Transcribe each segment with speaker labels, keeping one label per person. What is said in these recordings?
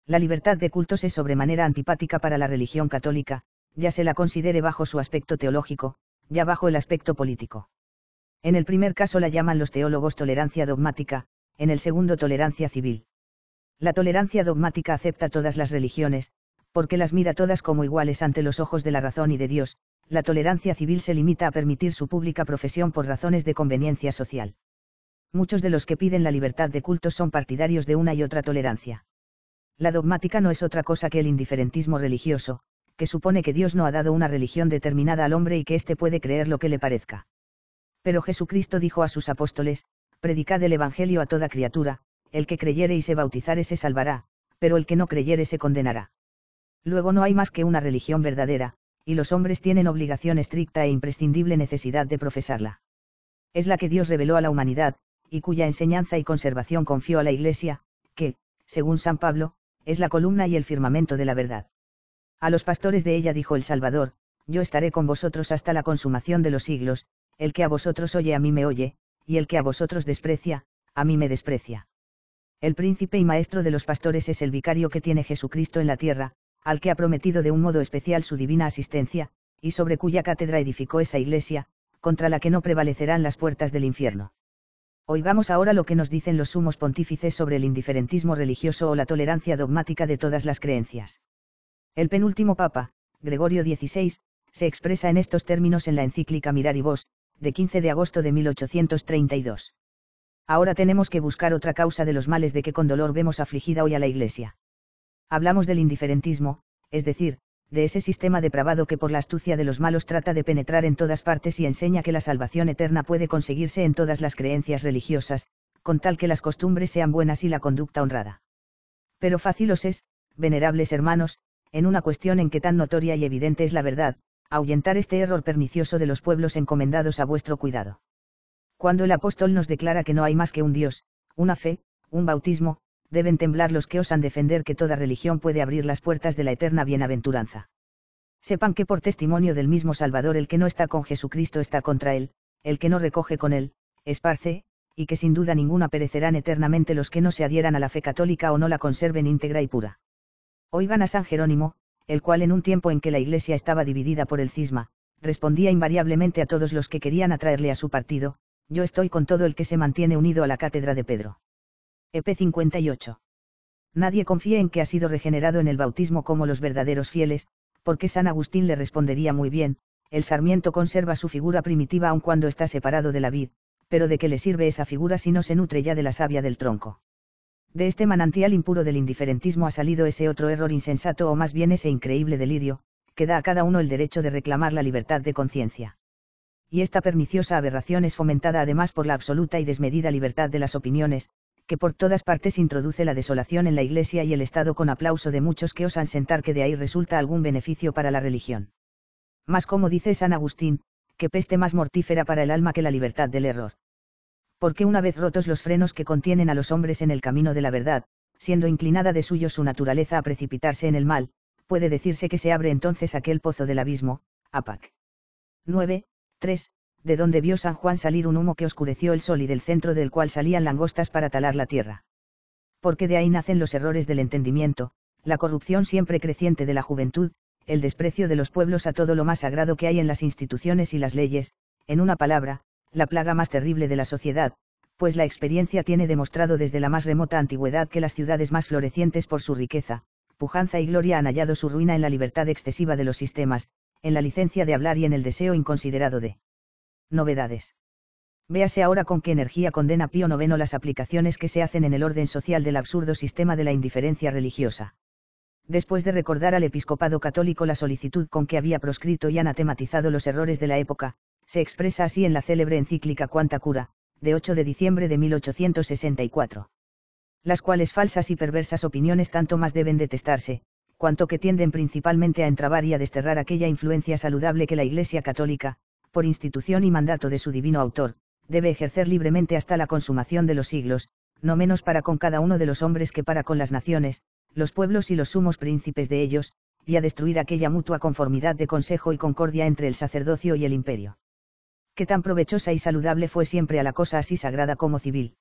Speaker 1: La libertad de cultos es sobremanera antipática para la religión católica, ya se la considere bajo su aspecto teológico, ya bajo el aspecto político. En el primer caso la llaman los teólogos tolerancia dogmática, en el segundo tolerancia civil. La tolerancia dogmática acepta todas las religiones, porque las mira todas como iguales ante los ojos de la razón y de Dios. La tolerancia civil se limita a permitir su pública profesión por razones de conveniencia social. Muchos de los que piden la libertad de cultos son partidarios de una y otra tolerancia. La dogmática no es otra cosa que el indiferentismo religioso, que supone que Dios no ha dado una religión determinada al hombre y que éste puede creer lo que le parezca. Pero Jesucristo dijo a sus apóstoles: predicad el Evangelio a toda criatura, el que creyere y se bautizare se salvará, pero el que no creyere se condenará. Luego no hay más que una religión verdadera, y los hombres tienen obligación estricta e imprescindible necesidad de profesarla. Es la que Dios reveló a la humanidad, y cuya enseñanza y conservación confió a la Iglesia, que, según San Pablo, es la columna y el firmamento de la verdad. A los pastores de ella dijo el Salvador: yo estaré con vosotros hasta la consumación de los siglos, el que a vosotros oye a mí me oye, y el que a vosotros desprecia, a mí me desprecia. El príncipe y maestro de los pastores es el vicario que tiene Jesucristo en la tierra, al que ha prometido de un modo especial su divina asistencia, y sobre cuya cátedra edificó esa Iglesia, contra la que no prevalecerán las puertas del infierno. Oigamos ahora lo que nos dicen los sumos pontífices sobre el indiferentismo religioso o la tolerancia dogmática de todas las creencias. El penúltimo Papa, Gregorio XVI, se expresa en estos términos en la encíclica Miraribus, de 15 de agosto de 1832. Ahora tenemos que buscar otra causa de los males de que con dolor vemos afligida hoy a la Iglesia. Hablamos del indiferentismo, es decir, de ese sistema depravado que por la astucia de los malos trata de penetrar en todas partes y enseña que la salvación eterna puede conseguirse en todas las creencias religiosas, con tal que las costumbres sean buenas y la conducta honrada. Pero fácil os es, venerables hermanos, en una cuestión en que tan notoria y evidente es la verdad, ahuyentar este error pernicioso de los pueblos encomendados a vuestro cuidado. Cuando el apóstol nos declara que no hay más que un Dios, una fe, un bautismo, deben temblar los que osan defender que toda religión puede abrir las puertas de la eterna bienaventuranza. Sepan que por testimonio del mismo Salvador el que no está con Jesucristo está contra él, el que no recoge con él, esparce, y que sin duda ninguna perecerán eternamente los que no se adhieran a la fe católica o no la conserven íntegra y pura. Oigan a San Jerónimo, el cual en un tiempo en que la Iglesia estaba dividida por el cisma, respondía invariablemente a todos los que querían atraerle a su partido: yo estoy con todo el que se mantiene unido a la cátedra de Pedro. EP 58. Nadie confíe en que ha sido regenerado en el bautismo como los verdaderos fieles, porque San Agustín le respondería muy bien: el sarmiento conserva su figura primitiva aun cuando está separado de la vid, pero ¿de qué le sirve esa figura si no se nutre ya de la savia del tronco? De este manantial impuro del indiferentismo ha salido ese otro error insensato, o más bien ese increíble delirio, que da a cada uno el derecho de reclamar la libertad de conciencia. Y esta perniciosa aberración es fomentada además por la absoluta y desmedida libertad de las opiniones, que por todas partes introduce la desolación en la Iglesia y el Estado con aplauso de muchos que osan sentar que de ahí resulta algún beneficio para la religión. Mas como dice San Agustín, qué peste más mortífera para el alma que la libertad del error. Porque una vez rotos los frenos que contienen a los hombres en el camino de la verdad, siendo inclinada de suyo su naturaleza a precipitarse en el mal, puede decirse que se abre entonces aquel pozo del abismo, Apac. 9, 3, de donde vio San Juan salir un humo que oscureció el sol y del centro del cual salían langostas para talar la tierra. Porque de ahí nacen los errores del entendimiento, la corrupción siempre creciente de la juventud, el desprecio de los pueblos a todo lo más sagrado que hay en las instituciones y las leyes, en una palabra, la plaga más terrible de la sociedad, pues la experiencia tiene demostrado desde la más remota antigüedad que las ciudades más florecientes por su riqueza, pujanza y gloria han hallado su ruina en la libertad excesiva de los sistemas, en la licencia de hablar y en el deseo inconsiderado de novedades. Véase ahora con qué energía condena Pío IX las aplicaciones que se hacen en el orden social del absurdo sistema de la indiferencia religiosa. Después de recordar al episcopado católico la solicitud con que había proscrito y anatematizado los errores de la época, se expresa así en la célebre encíclica Quanta Cura, de 8 de diciembre de 1864. Las cuales falsas y perversas opiniones tanto más deben detestarse, cuanto que tienden principalmente a entrabar y a desterrar aquella influencia saludable que la Iglesia católica, por institución y mandato de su divino autor, debe ejercer libremente hasta la consumación de los siglos, no menos para con cada uno de los hombres que para con las naciones, los pueblos y los sumos príncipes de ellos, y a destruir aquella mutua conformidad de consejo y concordia entre el sacerdocio y el imperio. Que tan provechosa y saludable fue siempre a la cosa así sagrada como civil.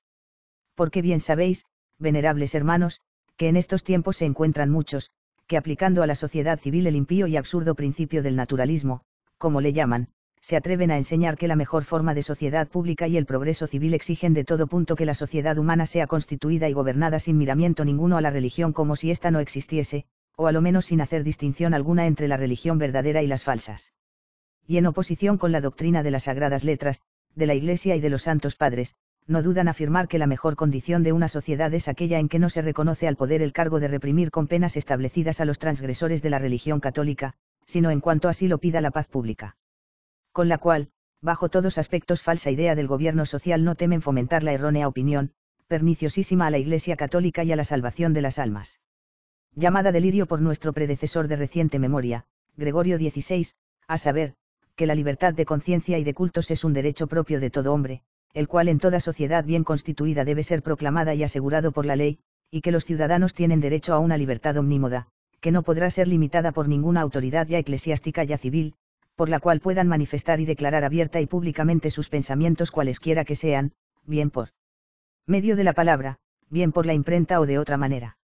Speaker 1: Porque bien sabéis, venerables hermanos, que en estos tiempos se encuentran muchos, que aplicando a la sociedad civil el impío y absurdo principio del naturalismo, como le llaman, se atreven a enseñar que la mejor forma de sociedad pública y el progreso civil exigen de todo punto que la sociedad humana sea constituida y gobernada sin miramiento ninguno a la religión como si ésta no existiese, o a lo menos sin hacer distinción alguna entre la religión verdadera y las falsas. Y en oposición con la doctrina de las sagradas letras, de la Iglesia y de los santos padres, no dudan afirmar que la mejor condición de una sociedad es aquella en que no se reconoce al poder el cargo de reprimir con penas establecidas a los transgresores de la religión católica, sino en cuanto así lo pida la paz pública. Con la cual, bajo todos aspectos falsa idea del gobierno social no temen fomentar la errónea opinión, perniciosísima a la Iglesia católica y a la salvación de las almas. Llamada delirio por nuestro predecesor de reciente memoria, Gregorio XVI, a saber, que la libertad de conciencia y de cultos es un derecho propio de todo hombre, el cual en toda sociedad bien constituida debe ser proclamada y asegurado por la ley, y que los ciudadanos tienen derecho a una libertad omnímoda, que no podrá ser limitada por ninguna autoridad ya eclesiástica ya civil, por la cual puedan manifestar y declarar abierta y públicamente sus pensamientos cualesquiera que sean, bien por medio de la palabra, bien por la imprenta o de otra manera.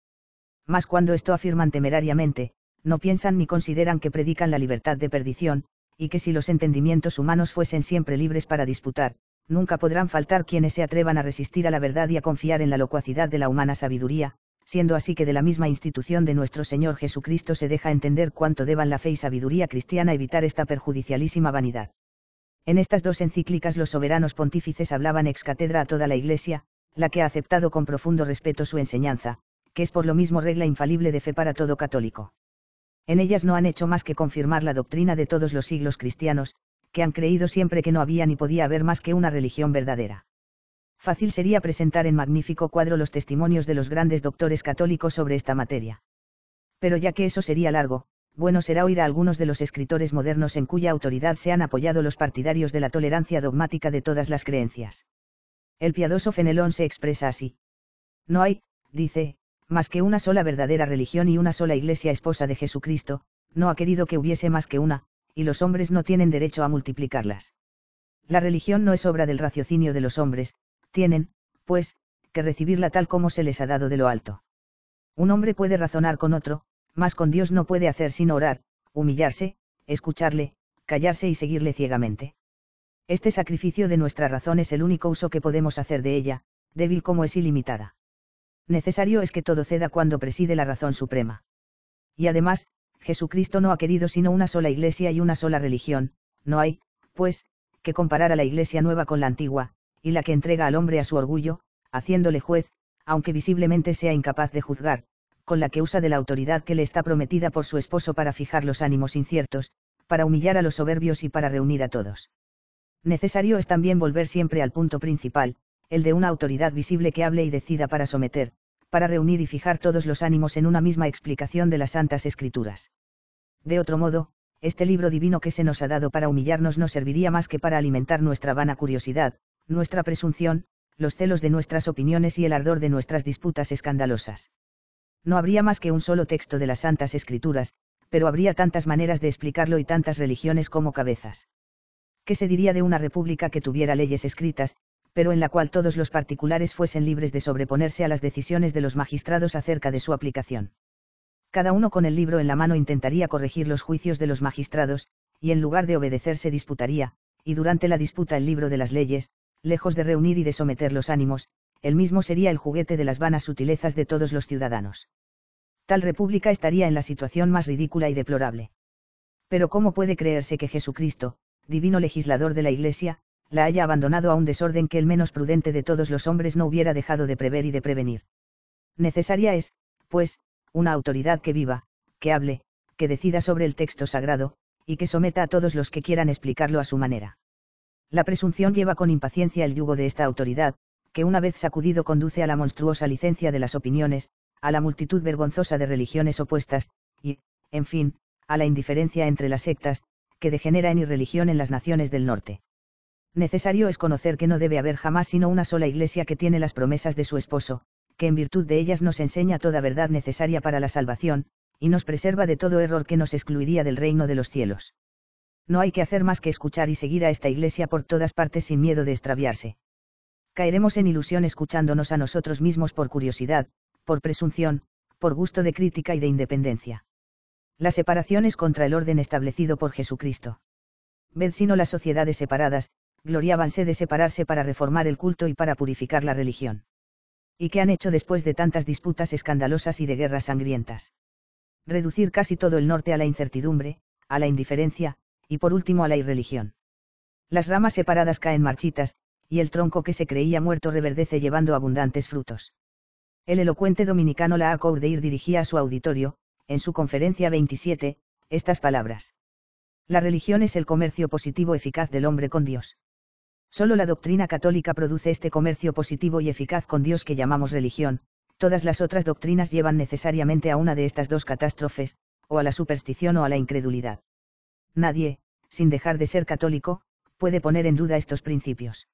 Speaker 1: Mas cuando esto afirman temerariamente, no piensan ni consideran que predican la libertad de perdición, y que si los entendimientos humanos fuesen siempre libres para disputar, nunca podrán faltar quienes se atrevan a resistir a la verdad y a confiar en la locuacidad de la humana sabiduría, siendo así que de la misma institución de nuestro Señor Jesucristo se deja entender cuánto deban la fe y sabiduría cristiana evitar esta perjudicialísima vanidad. En estas dos encíclicas los soberanos pontífices hablaban ex cátedra a toda la Iglesia, la que ha aceptado con profundo respeto su enseñanza, que es por lo mismo regla infalible de fe para todo católico. En ellas no han hecho más que confirmar la doctrina de todos los siglos cristianos, que han creído siempre que no había ni podía haber más que una religión verdadera. Fácil sería presentar en magnífico cuadro los testimonios de los grandes doctores católicos sobre esta materia. Pero ya que eso sería largo, bueno será oír a algunos de los escritores modernos en cuya autoridad se han apoyado los partidarios de la tolerancia dogmática de todas las creencias. El piadoso Fenelón se expresa así. No hay, dice, más que una sola verdadera religión y una sola Iglesia esposa de Jesucristo, no ha querido que hubiese más que una, y los hombres no tienen derecho a multiplicarlas. La religión no es obra del raciocinio de los hombres, tienen, pues, que recibirla tal como se les ha dado de lo alto. Un hombre puede razonar con otro, mas con Dios no puede hacer sino orar, humillarse, escucharle, callarse y seguirle ciegamente. Este sacrificio de nuestra razón es el único uso que podemos hacer de ella, débil como es ilimitada. Necesario es que todo ceda cuando preside la razón suprema. Y además, Jesucristo no ha querido sino una sola Iglesia y una sola religión, no hay, pues, que comparar a la Iglesia nueva con la antigua, y la que entrega al hombre a su orgullo, haciéndole juez, aunque visiblemente sea incapaz de juzgar, con la que usa de la autoridad que le está prometida por su esposo para fijar los ánimos inciertos, para humillar a los soberbios y para reunir a todos. Necesario es también volver siempre al punto principal, el de una autoridad visible que hable y decida para someter, para reunir y fijar todos los ánimos en una misma explicación de las Santas Escrituras. De otro modo, este libro divino que se nos ha dado para humillarnos no serviría más que para alimentar nuestra vana curiosidad, nuestra presunción, los celos de nuestras opiniones y el ardor de nuestras disputas escandalosas. No habría más que un solo texto de las Santas Escrituras, pero habría tantas maneras de explicarlo y tantas religiones como cabezas. ¿Qué se diría de una república que tuviera leyes escritas, pero en la cual todos los particulares fuesen libres de sobreponerse a las decisiones de los magistrados acerca de su aplicación? Cada uno con el libro en la mano intentaría corregir los juicios de los magistrados, y en lugar de obedecer se disputaría, y durante la disputa el libro de las leyes, lejos de reunir y de someter los ánimos, el mismo sería el juguete de las vanas sutilezas de todos los ciudadanos. Tal república estaría en la situación más ridícula y deplorable. Pero ¿cómo puede creerse que Jesucristo, divino legislador de la Iglesia, la haya abandonado a un desorden que el menos prudente de todos los hombres no hubiera dejado de prever y de prevenir? Necesaria es, pues, una autoridad que viva, que hable, que decida sobre el texto sagrado, y que someta a todos los que quieran explicarlo a su manera. La presunción lleva con impaciencia el yugo de esta autoridad, que una vez sacudido conduce a la monstruosa licencia de las opiniones, a la multitud vergonzosa de religiones opuestas, y, en fin, a la indiferencia entre las sectas, que degenera en irreligión en las naciones del norte. Necesario es conocer que no debe haber jamás sino una sola Iglesia que tiene las promesas de su esposo, que en virtud de ellas nos enseña toda verdad necesaria para la salvación, y nos preserva de todo error que nos excluiría del reino de los cielos. No hay que hacer más que escuchar y seguir a esta Iglesia por todas partes sin miedo de extraviarse. Caeremos en ilusión escuchándonos a nosotros mismos por curiosidad, por presunción, por gusto de crítica y de independencia. La separación es contra el orden establecido por Jesucristo. Ved sino las sociedades separadas, gloriábanse de separarse para reformar el culto y para purificar la religión. ¿Y qué han hecho después de tantas disputas escandalosas y de guerras sangrientas? Reducir casi todo el norte a la incertidumbre, a la indiferencia, y por último a la irreligión. Las ramas separadas caen marchitas, y el tronco que se creía muerto reverdece llevando abundantes frutos. El elocuente dominicano Lacourdir dirigía a su auditorio, en su conferencia 27, estas palabras. La religión es el comercio positivo eficaz del hombre con Dios. Solo la doctrina católica produce este comercio positivo y eficaz con Dios que llamamos religión, todas las otras doctrinas llevan necesariamente a una de estas dos catástrofes, o a la superstición o a la incredulidad. Nadie, sin dejar de ser católico, puede poner en duda estos principios.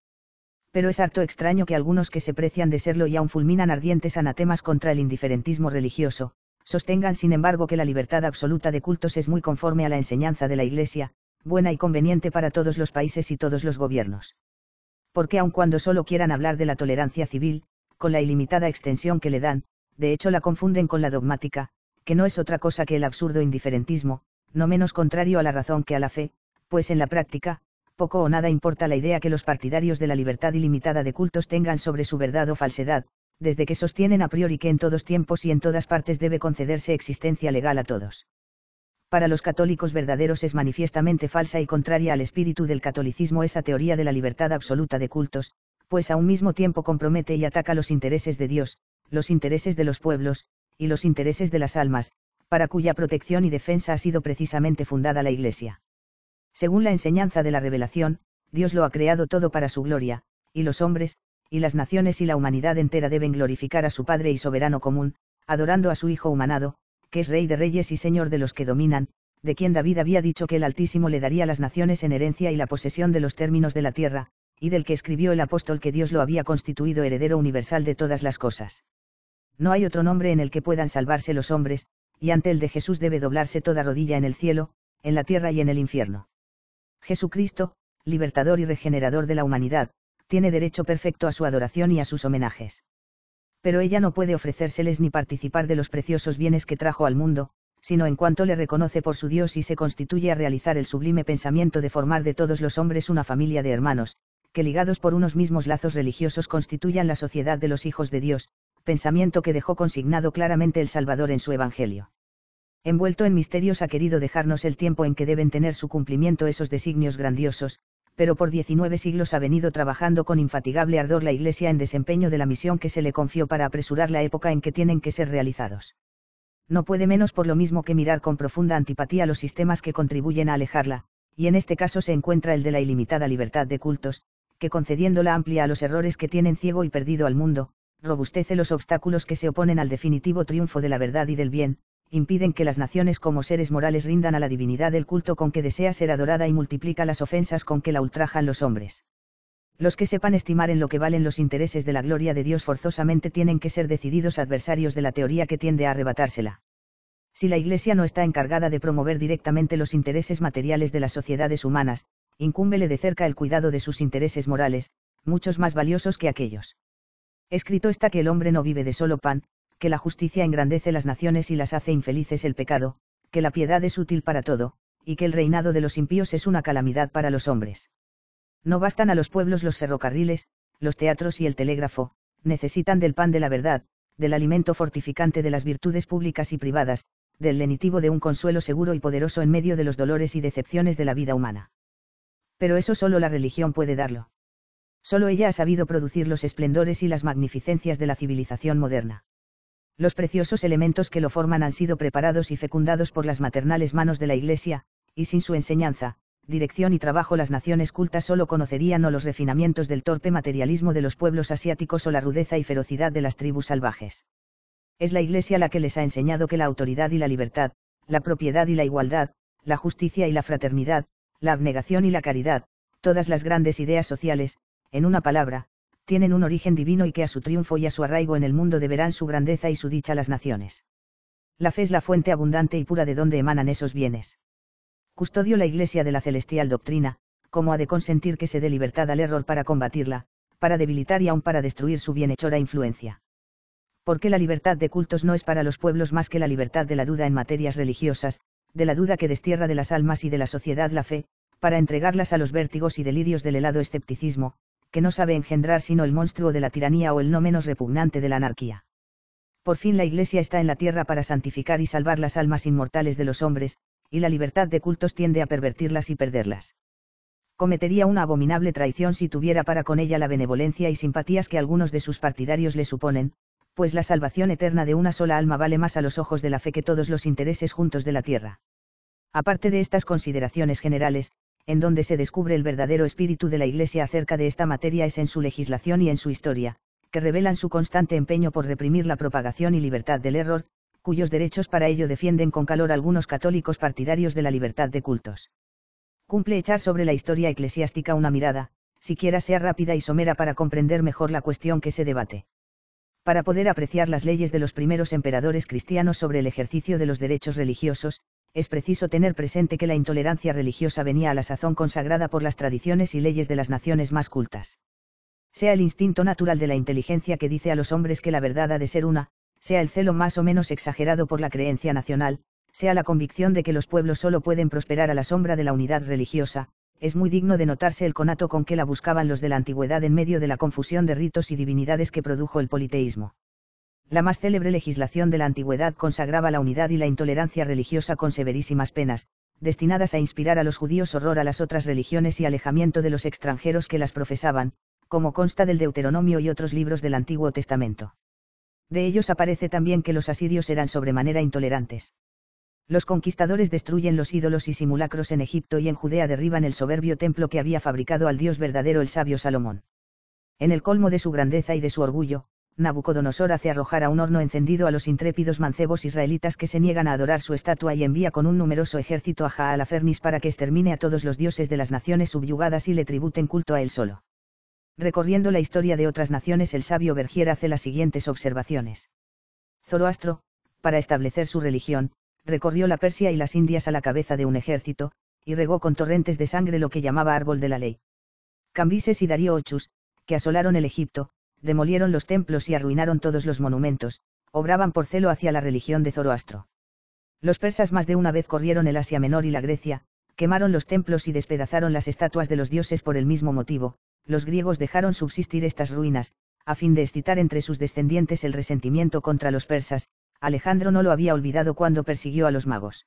Speaker 1: Pero es harto extraño que algunos que se precian de serlo y aún fulminan ardientes anatemas contra el indiferentismo religioso, sostengan sin embargo que la libertad absoluta de cultos es muy conforme a la enseñanza de la Iglesia, buena y conveniente para todos los países y todos los gobiernos. Porque aun cuando solo quieran hablar de la tolerancia civil, con la ilimitada extensión que le dan, de hecho la confunden con la dogmática, que no es otra cosa que el absurdo indiferentismo, no menos contrario a la razón que a la fe, pues en la práctica, poco o nada importa la idea que los partidarios de la libertad ilimitada de cultos tengan sobre su verdad o falsedad, desde que sostienen a priori que en todos tiempos y en todas partes debe concederse existencia legal a todos. Para los católicos verdaderos es manifiestamente falsa y contraria al espíritu del catolicismo esa teoría de la libertad absoluta de cultos, pues a un mismo tiempo compromete y ataca los intereses de Dios, los intereses de los pueblos, y los intereses de las almas, para cuya protección y defensa ha sido precisamente fundada la Iglesia. Según la enseñanza de la revelación, Dios lo ha creado todo para su gloria, y los hombres, y las naciones y la humanidad entera deben glorificar a su Padre y soberano común, adorando a su Hijo humanado, que es Rey de reyes y Señor de los que dominan, de quien David había dicho que el Altísimo le daría las naciones en herencia y la posesión de los términos de la tierra, y del que escribió el apóstol que Dios lo había constituido heredero universal de todas las cosas. No hay otro nombre en el que puedan salvarse los hombres, y ante el de Jesús debe doblarse toda rodilla en el cielo, en la tierra y en el infierno. Jesucristo, libertador y regenerador de la humanidad, tiene derecho perfecto a su adoración y a sus homenajes. Pero ella no puede ofrecérseles ni participar de los preciosos bienes que trajo al mundo, sino en cuanto le reconoce por su Dios y se constituye a realizar el sublime pensamiento de formar de todos los hombres una familia de hermanos, que ligados por unos mismos lazos religiosos constituyan la sociedad de los hijos de Dios, pensamiento que dejó consignado claramente el Salvador en su Evangelio. Envuelto en misterios ha querido dejarnos el tiempo en que deben tener su cumplimiento esos designios grandiosos, pero por 19 siglos ha venido trabajando con infatigable ardor la Iglesia en desempeño de la misión que se le confió para apresurar la época en que tienen que ser realizados. No puede menos por lo mismo que mirar con profunda antipatía los sistemas que contribuyen a alejarla, y en este caso se encuentra el de la ilimitada libertad de cultos, que concediéndola amplia a los errores que tienen ciego y perdido al mundo, robustece los obstáculos que se oponen al definitivo triunfo de la verdad y del bien, impiden que las naciones como seres morales rindan a la divinidad el culto con que desea ser adorada y multiplica las ofensas con que la ultrajan los hombres. Los que sepan estimar en lo que valen los intereses de la gloria de Dios forzosamente tienen que ser decididos adversarios de la teoría que tiende a arrebatársela. Si la Iglesia no está encargada de promover directamente los intereses materiales de las sociedades humanas, incúmbele de cerca el cuidado de sus intereses morales, muchos más valiosos que aquellos. Escrito está que el hombre no vive de solo pan, que la justicia engrandece las naciones y las hace infelices el pecado, que la piedad es útil para todo, y que el reinado de los impíos es una calamidad para los hombres. No bastan a los pueblos los ferrocarriles, los teatros y el telégrafo, necesitan del pan de la verdad, del alimento fortificante de las virtudes públicas y privadas, del lenitivo de un consuelo seguro y poderoso en medio de los dolores y decepciones de la vida humana. Pero eso solo la religión puede darlo. Solo ella ha sabido producir los esplendores y las magnificencias de la civilización moderna. Los preciosos elementos que lo forman han sido preparados y fecundados por las maternales manos de la Iglesia, y sin su enseñanza, dirección y trabajo las naciones cultas solo conocerían o los refinamientos del torpe materialismo de los pueblos asiáticos o la rudeza y ferocidad de las tribus salvajes. Es la Iglesia la que les ha enseñado que la autoridad y la libertad, la propiedad y la igualdad, la justicia y la fraternidad, la abnegación y la caridad, todas las grandes ideas sociales, en una palabra, tienen un origen divino y que a su triunfo y a su arraigo en el mundo deberán su grandeza y su dicha las naciones. La fe es la fuente abundante y pura de donde emanan esos bienes. Custodio la Iglesia de la celestial doctrina, como ha de consentir que se dé libertad al error para combatirla, para debilitar y aun para destruir su bienhechora influencia. Porque la libertad de cultos no es para los pueblos más que la libertad de la duda en materias religiosas, de la duda que destierra de las almas y de la sociedad la fe, para entregarlas a los vértigos y delirios del helado escepticismo, que no sabe engendrar sino el monstruo de la tiranía o el no menos repugnante de la anarquía. Por fin la Iglesia está en la tierra para santificar y salvar las almas inmortales de los hombres, y la libertad de cultos tiende a pervertirlas y perderlas. Cometería una abominable traición si tuviera para con ella la benevolencia y simpatías que algunos de sus partidarios le suponen, pues la salvación eterna de una sola alma vale más a los ojos de la fe que todos los intereses juntos de la tierra. Aparte de estas consideraciones generales, en donde se descubre el verdadero espíritu de la Iglesia acerca de esta materia es en su legislación y en su historia, que revelan su constante empeño por reprimir la propagación y libertad del error, cuyos derechos para ello defienden con calor algunos católicos partidarios de la libertad de cultos. Cumple echar sobre la historia eclesiástica una mirada, siquiera sea rápida y somera para comprender mejor la cuestión que se debate. Para poder apreciar las leyes de los primeros emperadores cristianos sobre el ejercicio de los derechos religiosos, es preciso tener presente que la intolerancia religiosa venía a la sazón consagrada por las tradiciones y leyes de las naciones más cultas. Sea el instinto natural de la inteligencia que dice a los hombres que la verdad ha de ser una, sea el celo más o menos exagerado por la creencia nacional, sea la convicción de que los pueblos solo pueden prosperar a la sombra de la unidad religiosa, es muy digno de notarse el conato con que la buscaban los de la antigüedad en medio de la confusión de ritos y divinidades que produjo el politeísmo. La más célebre legislación de la antigüedad consagraba la unidad y la intolerancia religiosa con severísimas penas, destinadas a inspirar a los judíos horror a las otras religiones y alejamiento de los extranjeros que las profesaban, como consta del Deuteronomio y otros libros del Antiguo Testamento. De ellos aparece también que los asirios eran sobremanera intolerantes. Los conquistadores destruyen los ídolos y simulacros en Egipto y en Judea derriban el soberbio templo que había fabricado al Dios verdadero el sabio Salomón. En el colmo de su grandeza y de su orgullo, Nabucodonosor hace arrojar a un horno encendido a los intrépidos mancebos israelitas que se niegan a adorar su estatua y envía con un numeroso ejército a Jaalafernis para que extermine a todos los dioses de las naciones subyugadas y le tributen culto a él solo. Recorriendo la historia de otras naciones el sabio Bergier hace las siguientes observaciones. Zoroastro, para establecer su religión, recorrió la Persia y las Indias a la cabeza de un ejército, y regó con torrentes de sangre lo que llamaba árbol de la ley. Cambises y Darío Ochus, que asolaron el Egipto, demolieron los templos y arruinaron todos los monumentos, obraban por celo hacia la religión de Zoroastro. Los persas más de una vez corrieron el Asia Menor y la Grecia, quemaron los templos y despedazaron las estatuas de los dioses por el mismo motivo. Los griegos dejaron subsistir estas ruinas, a fin de excitar entre sus descendientes el resentimiento contra los persas. Alejandro no lo había olvidado cuando persiguió a los magos.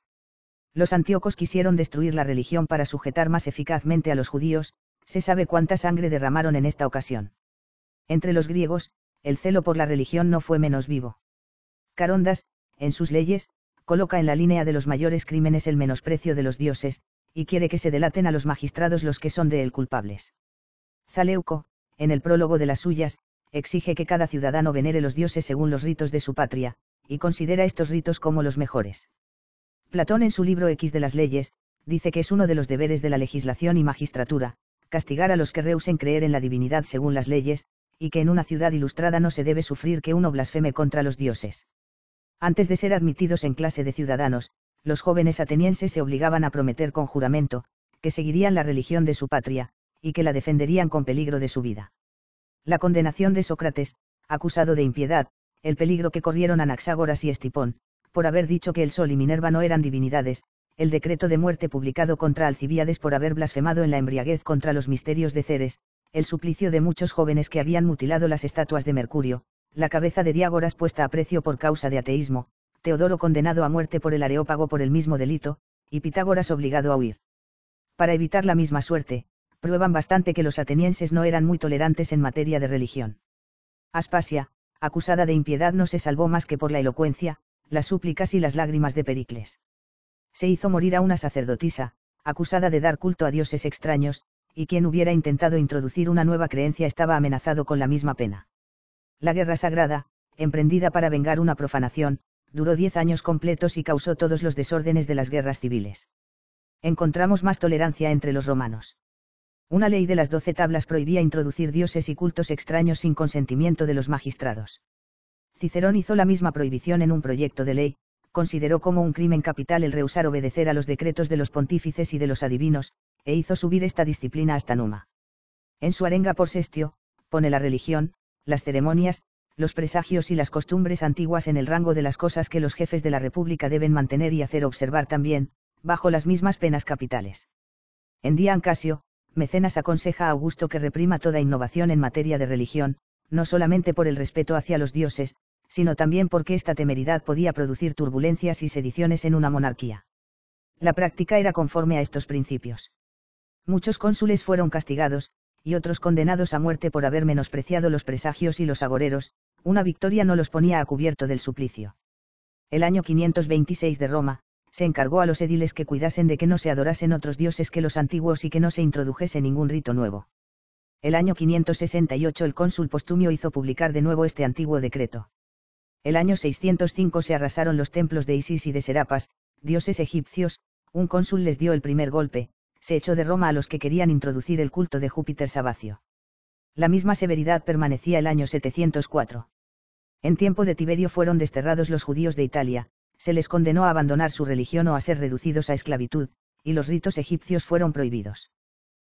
Speaker 1: Los antíocos quisieron destruir la religión para sujetar más eficazmente a los judíos, se sabe cuánta sangre derramaron en esta ocasión. Entre los griegos, el celo por la religión no fue menos vivo. Carondas, en sus leyes, coloca en la línea de los mayores crímenes el menosprecio de los dioses, y quiere que se delaten a los magistrados los que son de él culpables. Zaleuco, en el prólogo de las suyas, exige que cada ciudadano venere los dioses según los ritos de su patria, y considera estos ritos como los mejores. Platón en su libro X de las leyes, dice que es uno de los deberes de la legislación y magistratura, castigar a los que rehúsen creer en la divinidad según las leyes, y que en una ciudad ilustrada no se debe sufrir que uno blasfeme contra los dioses. Antes de ser admitidos en clase de ciudadanos, los jóvenes atenienses se obligaban a prometer con juramento, que seguirían la religión de su patria, y que la defenderían con peligro de su vida. La condenación de Sócrates, acusado de impiedad, el peligro que corrieron Anaxágoras y Escipón, por haber dicho que el sol y Minerva no eran divinidades, el decreto de muerte publicado contra Alcibíades por haber blasfemado en la embriaguez contra los misterios de Ceres, el suplicio de muchos jóvenes que habían mutilado las estatuas de Mercurio, la cabeza de Diágoras puesta a precio por causa de ateísmo, Teodoro condenado a muerte por el Areópago por el mismo delito, y Pitágoras obligado a huir. Para evitar la misma suerte, prueban bastante que los atenienses no eran muy tolerantes en materia de religión. Aspasia, acusada de impiedad, no se salvó más que por la elocuencia, las súplicas y las lágrimas de Pericles. Se hizo morir a una sacerdotisa, acusada de dar culto a dioses extraños, y quien hubiera intentado introducir una nueva creencia estaba amenazado con la misma pena. La guerra sagrada, emprendida para vengar una profanación, duró 10 años completos y causó todos los desórdenes de las guerras civiles. Encontramos más tolerancia entre los romanos. Una ley de las 12 tablas prohibía introducir dioses y cultos extraños sin consentimiento de los magistrados. Cicerón hizo la misma prohibición en un proyecto de ley, consideró como un crimen capital el rehusar obedecer a los decretos de los pontífices y de los adivinos, e hizo subir esta disciplina hasta Numa. En su arenga por Sestio, pone la religión, las ceremonias, los presagios y las costumbres antiguas en el rango de las cosas que los jefes de la República deben mantener y hacer observar también, bajo las mismas penas capitales. En Dian Casio, Mecenas aconseja a Augusto que reprima toda innovación en materia de religión, no solamente por el respeto hacia los dioses, sino también porque esta temeridad podía producir turbulencias y sediciones en una monarquía. La práctica era conforme a estos principios. Muchos cónsules fueron castigados, y otros condenados a muerte por haber menospreciado los presagios y los agoreros. Una victoria no los ponía a cubierto del suplicio. El año 526 de Roma, se encargó a los ediles que cuidasen de que no se adorasen otros dioses que los antiguos y que no se introdujese ningún rito nuevo. El año 568 el cónsul Postumio hizo publicar de nuevo este antiguo decreto. El año 605 se arrasaron los templos de Isis y de Serapas, dioses egipcios. Un cónsul les dio el primer golpe, se echó de Roma a los que querían introducir el culto de Júpiter Sabacio. La misma severidad permanecía el año 704. En tiempo de Tiberio fueron desterrados los judíos de Italia, se les condenó a abandonar su religión o a ser reducidos a esclavitud, y los ritos egipcios fueron prohibidos.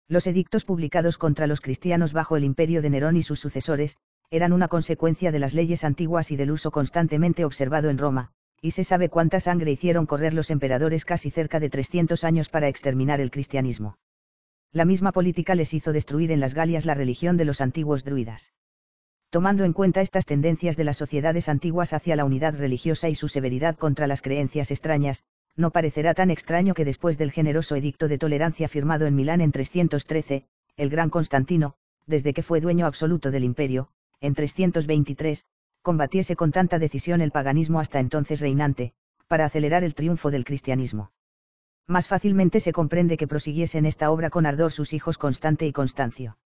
Speaker 1: Los edictos publicados contra los cristianos bajo el imperio de Nerón y sus sucesores, eran una consecuencia de las leyes antiguas y del uso constantemente observado en Roma, y se sabe cuánta sangre hicieron correr los emperadores casi cerca de 300 años para exterminar el cristianismo. La misma política les hizo destruir en las Galias la religión de los antiguos druidas. Tomando en cuenta estas tendencias de las sociedades antiguas hacia la unidad religiosa y su severidad contra las creencias extrañas, no parecerá tan extraño que después del generoso edicto de tolerancia firmado en Milán en 313, el gran Constantino, desde que fue dueño absoluto del imperio, en 323, combatiese con tanta decisión el paganismo hasta entonces reinante, para acelerar el triunfo del cristianismo. Más fácilmente se comprende que prosiguiesen esta obra con ardor sus hijos Constante y Constancio.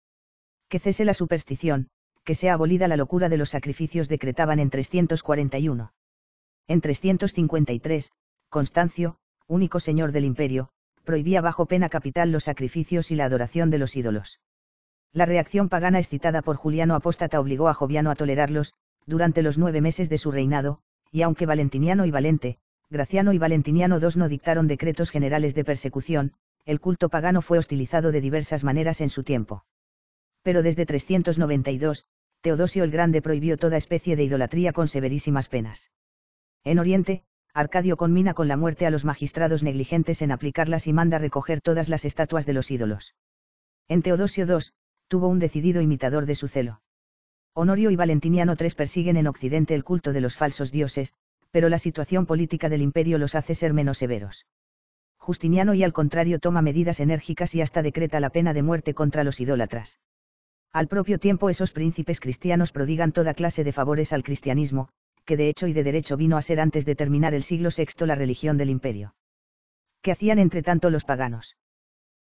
Speaker 1: Que cese la superstición, que sea abolida la locura de los sacrificios, decretaban en 341. En 353, Constancio, único señor del imperio, prohibía bajo pena capital los sacrificios y la adoración de los ídolos. La reacción pagana excitada por Juliano Apóstata obligó a Joviano a tolerarlos, durante los 9 meses de su reinado, y aunque Valentiniano y Valente, Graciano y Valentiniano II no dictaron decretos generales de persecución, el culto pagano fue hostilizado de diversas maneras en su tiempo. Pero desde 392, Teodosio el Grande prohibió toda especie de idolatría con severísimas penas. En Oriente, Arcadio conmina con la muerte a los magistrados negligentes en aplicarlas y manda recoger todas las estatuas de los ídolos. En Teodosio II, tuvo un decidido imitador de su celo. Honorio y Valentiniano III persiguen en Occidente el culto de los falsos dioses, pero la situación política del imperio los hace ser menos severos. Justiniano y al contrario toma medidas enérgicas y hasta decreta la pena de muerte contra los idólatras. Al propio tiempo esos príncipes cristianos prodigan toda clase de favores al cristianismo, que de hecho y de derecho vino a ser antes de terminar el siglo VI la religión del imperio. ¿Qué hacían entre tanto los paganos?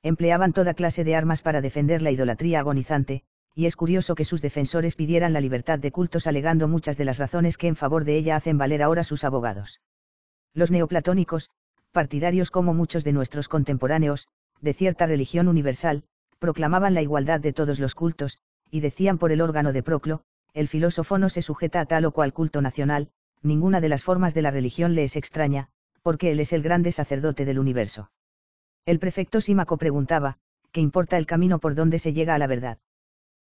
Speaker 1: Empleaban toda clase de armas para defender la idolatría agonizante, y es curioso que sus defensores pidieran la libertad de cultos alegando muchas de las razones que en favor de ella hacen valer ahora sus abogados. Los neoplatónicos, partidarios como muchos de nuestros contemporáneos, de cierta religión universal, proclamaban la igualdad de todos los cultos, y decían por el órgano de Proclo, el filósofo no se sujeta a tal o cual culto nacional, ninguna de las formas de la religión le es extraña, porque él es el grande sacerdote del universo. El prefecto Símaco preguntaba, ¿qué importa el camino por donde se llega a la verdad?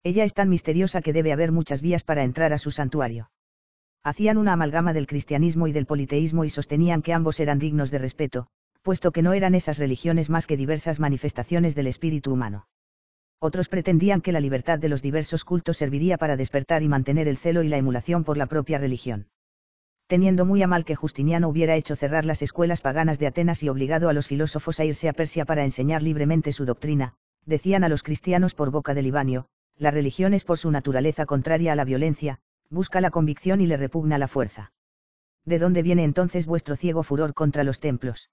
Speaker 1: Ella es tan misteriosa que debe haber muchas vías para entrar a su santuario. Hacían una amalgama del cristianismo y del politeísmo y sostenían que ambos eran dignos de respeto, puesto que no eran esas religiones más que diversas manifestaciones del espíritu humano. Otros pretendían que la libertad de los diversos cultos serviría para despertar y mantener el celo y la emulación por la propia religión. Teniendo muy a mal que Justiniano hubiera hecho cerrar las escuelas paganas de Atenas y obligado a los filósofos a irse a Persia para enseñar libremente su doctrina, decían a los cristianos por boca de Libanio, la religión es por su naturaleza contraria a la violencia, busca la convicción y le repugna la fuerza. ¿De dónde viene entonces vuestro ciego furor contra los templos?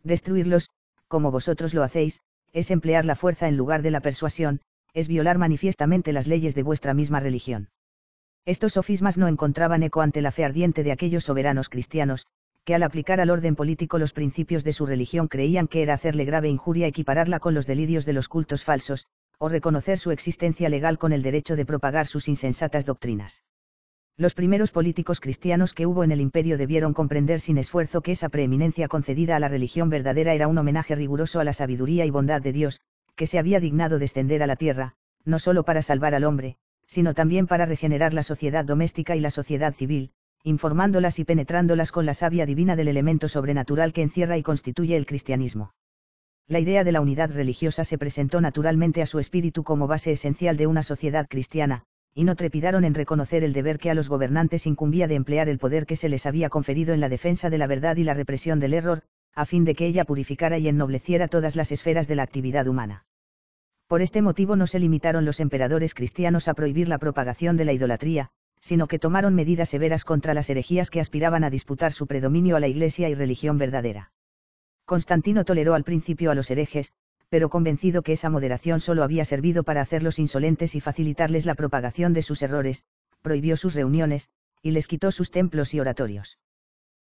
Speaker 1: Destruirlos, como vosotros lo hacéis, es emplear la fuerza en lugar de la persuasión, es violar manifiestamente las leyes de vuestra misma religión. Estos sofismas no encontraban eco ante la fe ardiente de aquellos soberanos cristianos, que al aplicar al orden político los principios de su religión creían que era hacerle grave injuria equipararla con los delirios de los cultos falsos, o reconocer su existencia legal con el derecho de propagar sus insensatas doctrinas. Los primeros políticos cristianos que hubo en el imperio debieron comprender sin esfuerzo que esa preeminencia concedida a la religión verdadera era un homenaje riguroso a la sabiduría y bondad de Dios, que se había dignado descender a la tierra, no solo para salvar al hombre, sino también para regenerar la sociedad doméstica y la sociedad civil, informándolas y penetrándolas con la savia divina del elemento sobrenatural que encierra y constituye el cristianismo. La idea de la unidad religiosa se presentó naturalmente a su espíritu como base esencial de una sociedad cristiana, y no trepidaron en reconocer el deber que a los gobernantes incumbía de emplear el poder que se les había conferido en la defensa de la verdad y la represión del error, a fin de que ella purificara y ennobleciera todas las esferas de la actividad humana. Por este motivo no se limitaron los emperadores cristianos a prohibir la propagación de la idolatría, sino que tomaron medidas severas contra las herejías que aspiraban a disputar su predominio a la Iglesia y religión verdadera. Constantino toleró al principio a los herejes, pero convencido que esa moderación solo había servido para hacerlos insolentes y facilitarles la propagación de sus errores, prohibió sus reuniones, y les quitó sus templos y oratorios.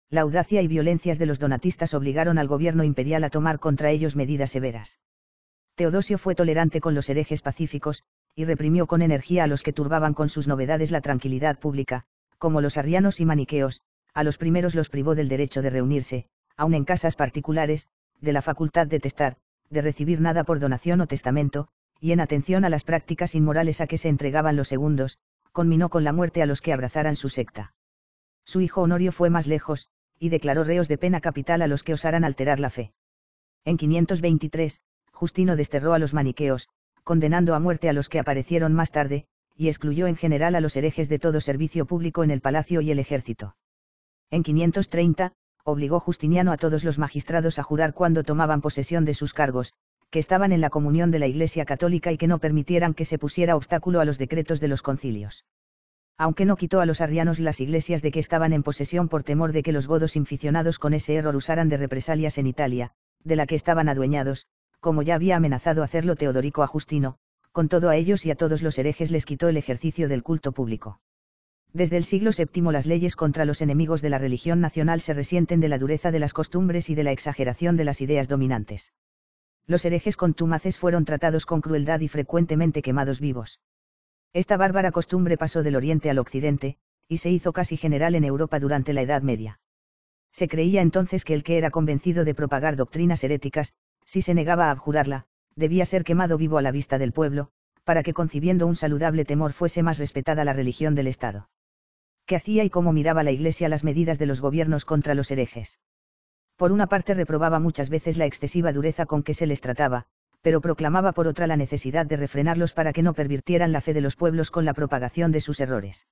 Speaker 1: La audacia y violencias de los donatistas obligaron al gobierno imperial a tomar contra ellos medidas severas. Teodosio fue tolerante con los herejes pacíficos, y reprimió con energía a los que turbaban con sus novedades la tranquilidad pública, como los arrianos y maniqueos. A los primeros los privó del derecho de reunirse, aun en casas particulares, de la facultad de testar, de recibir nada por donación o testamento, y en atención a las prácticas inmorales a que se entregaban los segundos, conminó con la muerte a los que abrazaran su secta. Su hijo Honorio fue más lejos, y declaró reos de pena capital a los que osaran alterar la fe. En 523, Justino desterró a los maniqueos, condenando a muerte a los que aparecieron más tarde, y excluyó en general a los herejes de todo servicio público en el palacio y el ejército. En 530, obligó Justiniano a todos los magistrados a jurar cuando tomaban posesión de sus cargos, que estaban en la comunión de la Iglesia católica y que no permitieran que se pusiera obstáculo a los decretos de los concilios. Aunque no quitó a los arrianos las iglesias de que estaban en posesión por temor de que los godos inficionados con ese error usaran de represalias en Italia, de la que estaban adueñados, como ya había amenazado hacerlo Teodorico a Justino, con todo a ellos y a todos los herejes les quitó el ejercicio del culto público. Desde el siglo VII las leyes contra los enemigos de la religión nacional se resienten de la dureza de las costumbres y de la exageración de las ideas dominantes. Los herejes contumaces fueron tratados con crueldad y frecuentemente quemados vivos. Esta bárbara costumbre pasó del Oriente al Occidente, y se hizo casi general en Europa durante la Edad Media. Se creía entonces que el que era convencido de propagar doctrinas heréticas, si se negaba a abjurarla, debía ser quemado vivo a la vista del pueblo, para que concibiendo un saludable temor fuese más respetada la religión del Estado. ¿Qué hacía y cómo miraba la Iglesia las medidas de los gobiernos contra los herejes? Por una parte reprobaba muchas veces la excesiva dureza con que se les trataba, pero proclamaba por otra la necesidad de refrenarlos para que no pervirtieran la fe de los pueblos con la propagación de sus errores.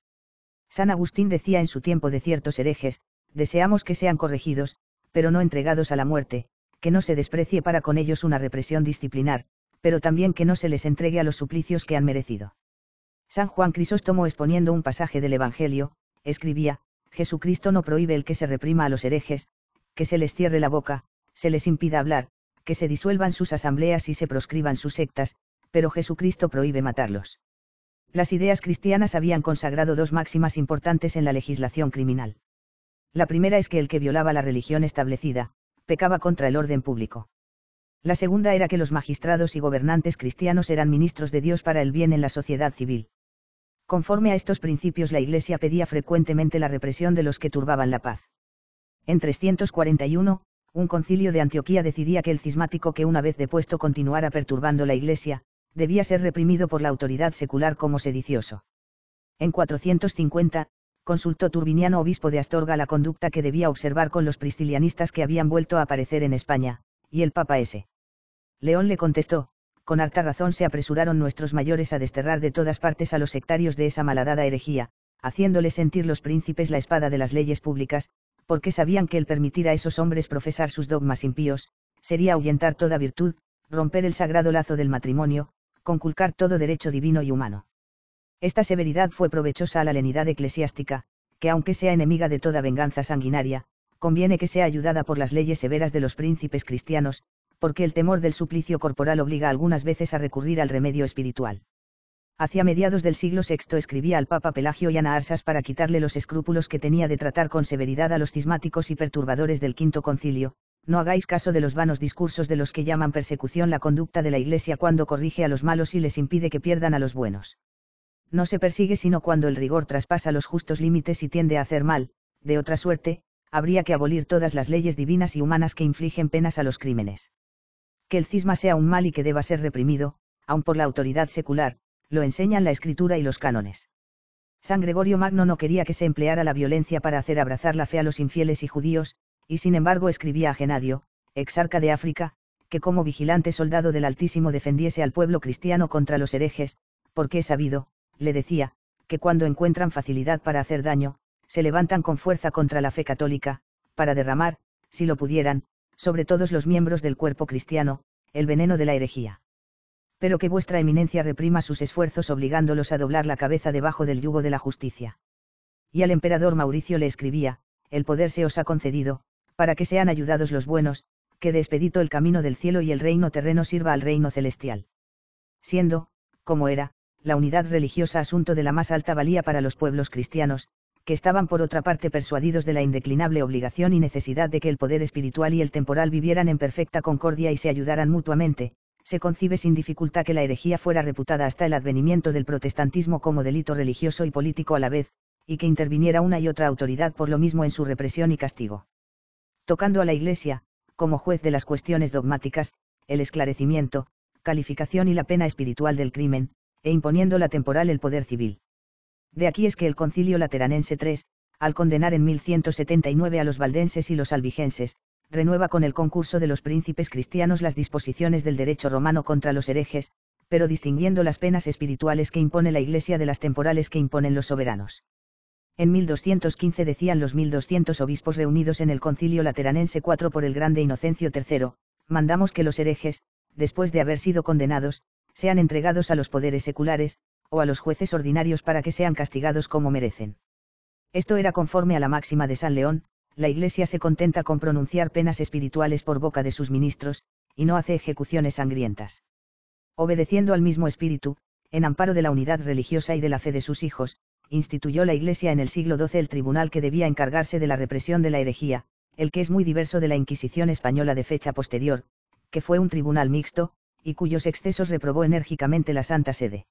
Speaker 1: San Agustín decía en su tiempo de ciertos herejes: deseamos que sean corregidos, pero no entregados a la muerte, que no se desprecie para con ellos una represión disciplinar, pero también que no se les entregue a los suplicios que han merecido. San Juan Crisóstomo, exponiendo un pasaje del Evangelio, escribía: Jesucristo no prohíbe el que se reprima a los herejes, que se les cierre la boca, se les impida hablar, que se disuelvan sus asambleas y se proscriban sus sectas, pero Jesucristo prohíbe matarlos. Las ideas cristianas habían consagrado dos máximas importantes en la legislación criminal. La primera es que el que violaba la religión establecida, pecaba contra el orden público. La segunda era que los magistrados y gobernantes cristianos eran ministros de Dios para el bien en la sociedad civil. Conforme a estos principios la Iglesia pedía frecuentemente la represión de los que turbaban la paz. En 341, un concilio de Antioquía decidía que el cismático que una vez depuesto continuara perturbando la Iglesia, debía ser reprimido por la autoridad secular como sedicioso. En 450, consultó Turbiniano, obispo de Astorga, la conducta que debía observar con los priscilianistas que habían vuelto a aparecer en España, y el Papa S. León le contestó: con harta razón se apresuraron nuestros mayores a desterrar de todas partes a los sectarios de esa malhadada herejía, haciéndoles sentir los príncipes la espada de las leyes públicas, porque sabían que el permitir a esos hombres profesar sus dogmas impíos, sería ahuyentar toda virtud, romper el sagrado lazo del matrimonio, conculcar todo derecho divino y humano. Esta severidad fue provechosa a la lenidad eclesiástica, que aunque sea enemiga de toda venganza sanguinaria, conviene que sea ayudada por las leyes severas de los príncipes cristianos, porque el temor del suplicio corporal obliga algunas veces a recurrir al remedio espiritual. Hacia mediados del siglo VI escribía al Papa Pelagio y Ana Arsas para quitarle los escrúpulos que tenía de tratar con severidad a los cismáticos y perturbadores del Quinto Concilio: no hagáis caso de los vanos discursos de los que llaman persecución la conducta de la Iglesia cuando corrige a los malos y les impide que pierdan a los buenos. No se persigue sino cuando el rigor traspasa los justos límites y tiende a hacer mal; de otra suerte, habría que abolir todas las leyes divinas y humanas que infligen penas a los crímenes. Que el cisma sea un mal y que deba ser reprimido, aun por la autoridad secular, lo enseñan la escritura y los cánones. San Gregorio Magno no quería que se empleara la violencia para hacer abrazar la fe a los infieles y judíos, y sin embargo escribía a Genadio, exarca de África, que como vigilante soldado del Altísimo defendiese al pueblo cristiano contra los herejes, porque he sabido, le decía, que cuando encuentran facilidad para hacer daño, se levantan con fuerza contra la fe católica, para derramar, si lo pudieran, sobre todos los miembros del cuerpo cristiano, el veneno de la herejía. Pero que vuestra eminencia reprima sus esfuerzos obligándolos a doblar la cabeza debajo del yugo de la justicia. Y al emperador Mauricio le escribía, el poder se os ha concedido, para que sean ayudados los buenos, que de expedito el camino del cielo y el reino terreno sirva al reino celestial. Siendo, como era, la unidad religiosa asunto de la más alta valía para los pueblos cristianos, que estaban por otra parte persuadidos de la indeclinable obligación y necesidad de que el poder espiritual y el temporal vivieran en perfecta concordia y se ayudaran mutuamente, se concibe sin dificultad que la herejía fuera reputada hasta el advenimiento del protestantismo como delito religioso y político a la vez, y que interviniera una y otra autoridad por lo mismo en su represión y castigo. Tocando a la Iglesia, como juez de las cuestiones dogmáticas, el esclarecimiento, calificación y la pena espiritual del crimen, e imponiendo la temporal el poder civil. De aquí es que el Concilio Lateranense III, al condenar en 1179 a los valdenses y los albigenses, renueva con el concurso de los príncipes cristianos las disposiciones del derecho romano contra los herejes, pero distinguiendo las penas espirituales que impone la Iglesia de las temporales que imponen los soberanos. En 1215 decían los 1200 obispos reunidos en el Concilio Lateranense IV por el grande Inocencio III, mandamos que los herejes, después de haber sido condenados, sean entregados a los poderes seculares, o a los jueces ordinarios para que sean castigados como merecen. Esto era conforme a la máxima de San León, la Iglesia se contenta con pronunciar penas espirituales por boca de sus ministros, y no hace ejecuciones sangrientas. Obedeciendo al mismo espíritu, en amparo de la unidad religiosa y de la fe de sus hijos, instituyó la Iglesia en el siglo XII el tribunal que debía encargarse de la represión de la herejía, el que es muy diverso de la Inquisición española de fecha posterior, que fue un tribunal mixto, y cuyos excesos reprobó enérgicamente la Santa Sede.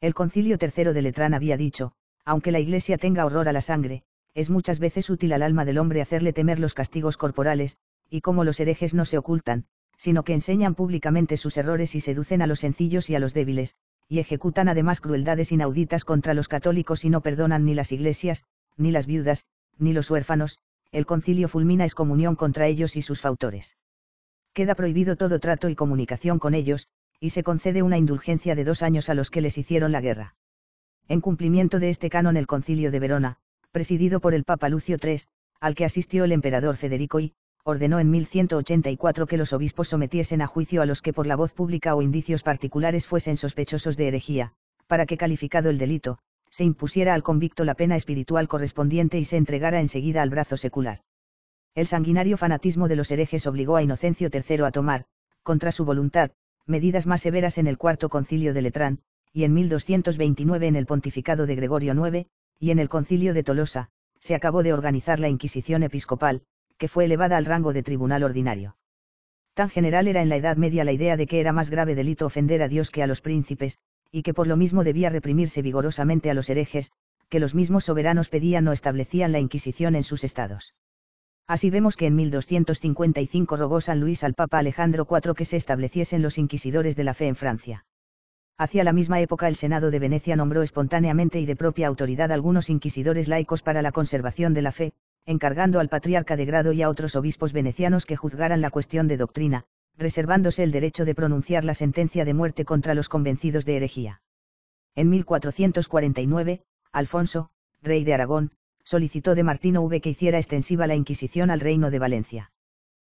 Speaker 1: El Concilio III de Letrán había dicho, aunque la Iglesia tenga horror a la sangre, es muchas veces útil al alma del hombre hacerle temer los castigos corporales, y como los herejes no se ocultan, sino que enseñan públicamente sus errores y seducen a los sencillos y a los débiles, y ejecutan además crueldades inauditas contra los católicos y no perdonan ni las iglesias, ni las viudas, ni los huérfanos, el concilio fulmina excomunión contra ellos y sus fautores. Queda prohibido todo trato y comunicación con ellos, y se concede una indulgencia de 2 años a los que les hicieron la guerra. En cumplimiento de este canon el concilio de Verona, presidido por el Papa Lucio III, al que asistió el emperador Federico I, ordenó en 1184 que los obispos sometiesen a juicio a los que por la voz pública o indicios particulares fuesen sospechosos de herejía, para que calificado el delito, se impusiera al convicto la pena espiritual correspondiente y se entregara enseguida al brazo secular. El sanguinario fanatismo de los herejes obligó a Inocencio III a tomar, contra su voluntad, medidas más severas en el Cuarto Concilio de Letrán, y en 1229 en el pontificado de Gregorio IX, y en el Concilio de Tolosa, se acabó de organizar la Inquisición episcopal, que fue elevada al rango de tribunal ordinario. Tan general era en la Edad Media la idea de que era más grave delito ofender a Dios que a los príncipes, y que por lo mismo debía reprimirse vigorosamente a los herejes, que los mismos soberanos pedían o establecían la Inquisición en sus estados. Así vemos que en 1255 rogó San Luis al Papa Alejandro IV que se estableciesen los inquisidores de la fe en Francia. Hacia la misma época el Senado de Venecia nombró espontáneamente y de propia autoridad algunos inquisidores laicos para la conservación de la fe, encargando al patriarca de Grado y a otros obispos venecianos que juzgaran la cuestión de doctrina, reservándose el derecho de pronunciar la sentencia de muerte contra los convencidos de herejía. En 1449, Alfonso, rey de Aragón, solicitó de Martino V que hiciera extensiva la Inquisición al reino de Valencia.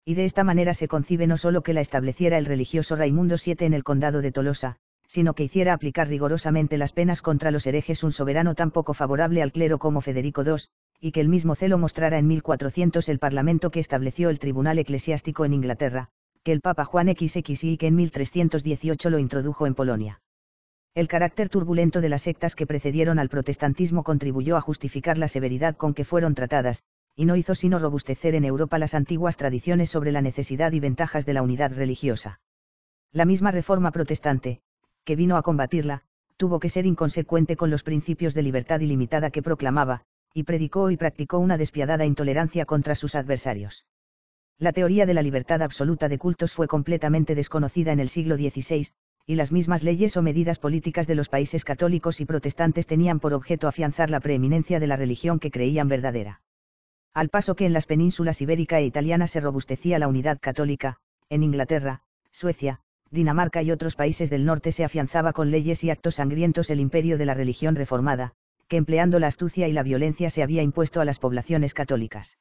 Speaker 1: Y de esta manera se concibe no solo que la estableciera el religioso Raimundo VII en el condado de Tolosa, sino que hiciera aplicar rigorosamente las penas contra los herejes un soberano tan poco favorable al clero como Federico II, y que el mismo celo mostrara en 1400 el Parlamento que estableció el Tribunal Eclesiástico en Inglaterra, que el Papa Juan XXI y que en 1318 lo introdujo en Polonia. El carácter turbulento de las sectas que precedieron al protestantismo contribuyó a justificar la severidad con que fueron tratadas, y no hizo sino robustecer en Europa las antiguas tradiciones sobre la necesidad y ventajas de la unidad religiosa. La misma reforma protestante, que vino a combatirla, tuvo que ser inconsecuente con los principios de libertad ilimitada que proclamaba, y predicó y practicó una despiadada intolerancia contra sus adversarios. La teoría de la libertad absoluta de cultos fue completamente desconocida en el siglo XVI, y las mismas leyes o medidas políticas de los países católicos y protestantes tenían por objeto afianzar la preeminencia de la religión que creían verdadera. Al paso que en las penínsulas ibérica e italiana se robustecía la unidad católica, en Inglaterra, Suecia, Dinamarca y otros países del norte se afianzaba con leyes y actos sangrientos el imperio de la religión reformada, que empleando la astucia y la violencia se había impuesto a las poblaciones católicas.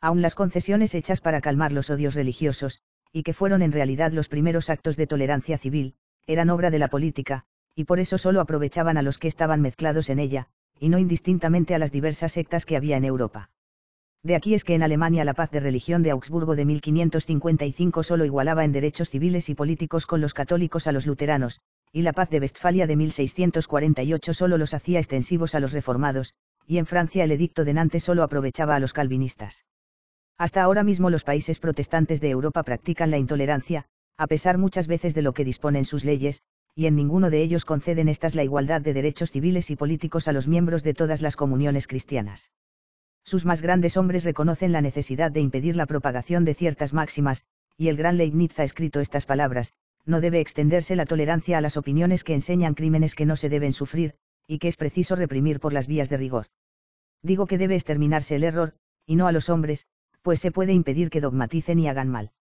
Speaker 1: Aun las concesiones hechas para calmar los odios religiosos, y que fueron en realidad los primeros actos de tolerancia civil, eran obra de la política, y por eso solo aprovechaban a los que estaban mezclados en ella, y no indistintamente a las diversas sectas que había en Europa. De aquí es que en Alemania la paz de religión de Augsburgo de 1555 solo igualaba en derechos civiles y políticos con los católicos a los luteranos, y la paz de Westfalia de 1648 solo los hacía extensivos a los reformados, y en Francia el edicto de Nantes solo aprovechaba a los calvinistas. Hasta ahora mismo los países protestantes de Europa practican la intolerancia, a pesar muchas veces de lo que disponen sus leyes, y en ninguno de ellos conceden estas la igualdad de derechos civiles y políticos a los miembros de todas las comuniones cristianas. Sus más grandes hombres reconocen la necesidad de impedir la propagación de ciertas máximas, y el gran Leibniz ha escrito estas palabras: no debe extenderse la tolerancia a las opiniones que enseñan crímenes que no se deben sufrir, y que es preciso reprimir por las vías de rigor. Digo que debe exterminarse el error, y no a los hombres, pues se puede impedir que dogmaticen y hagan mal.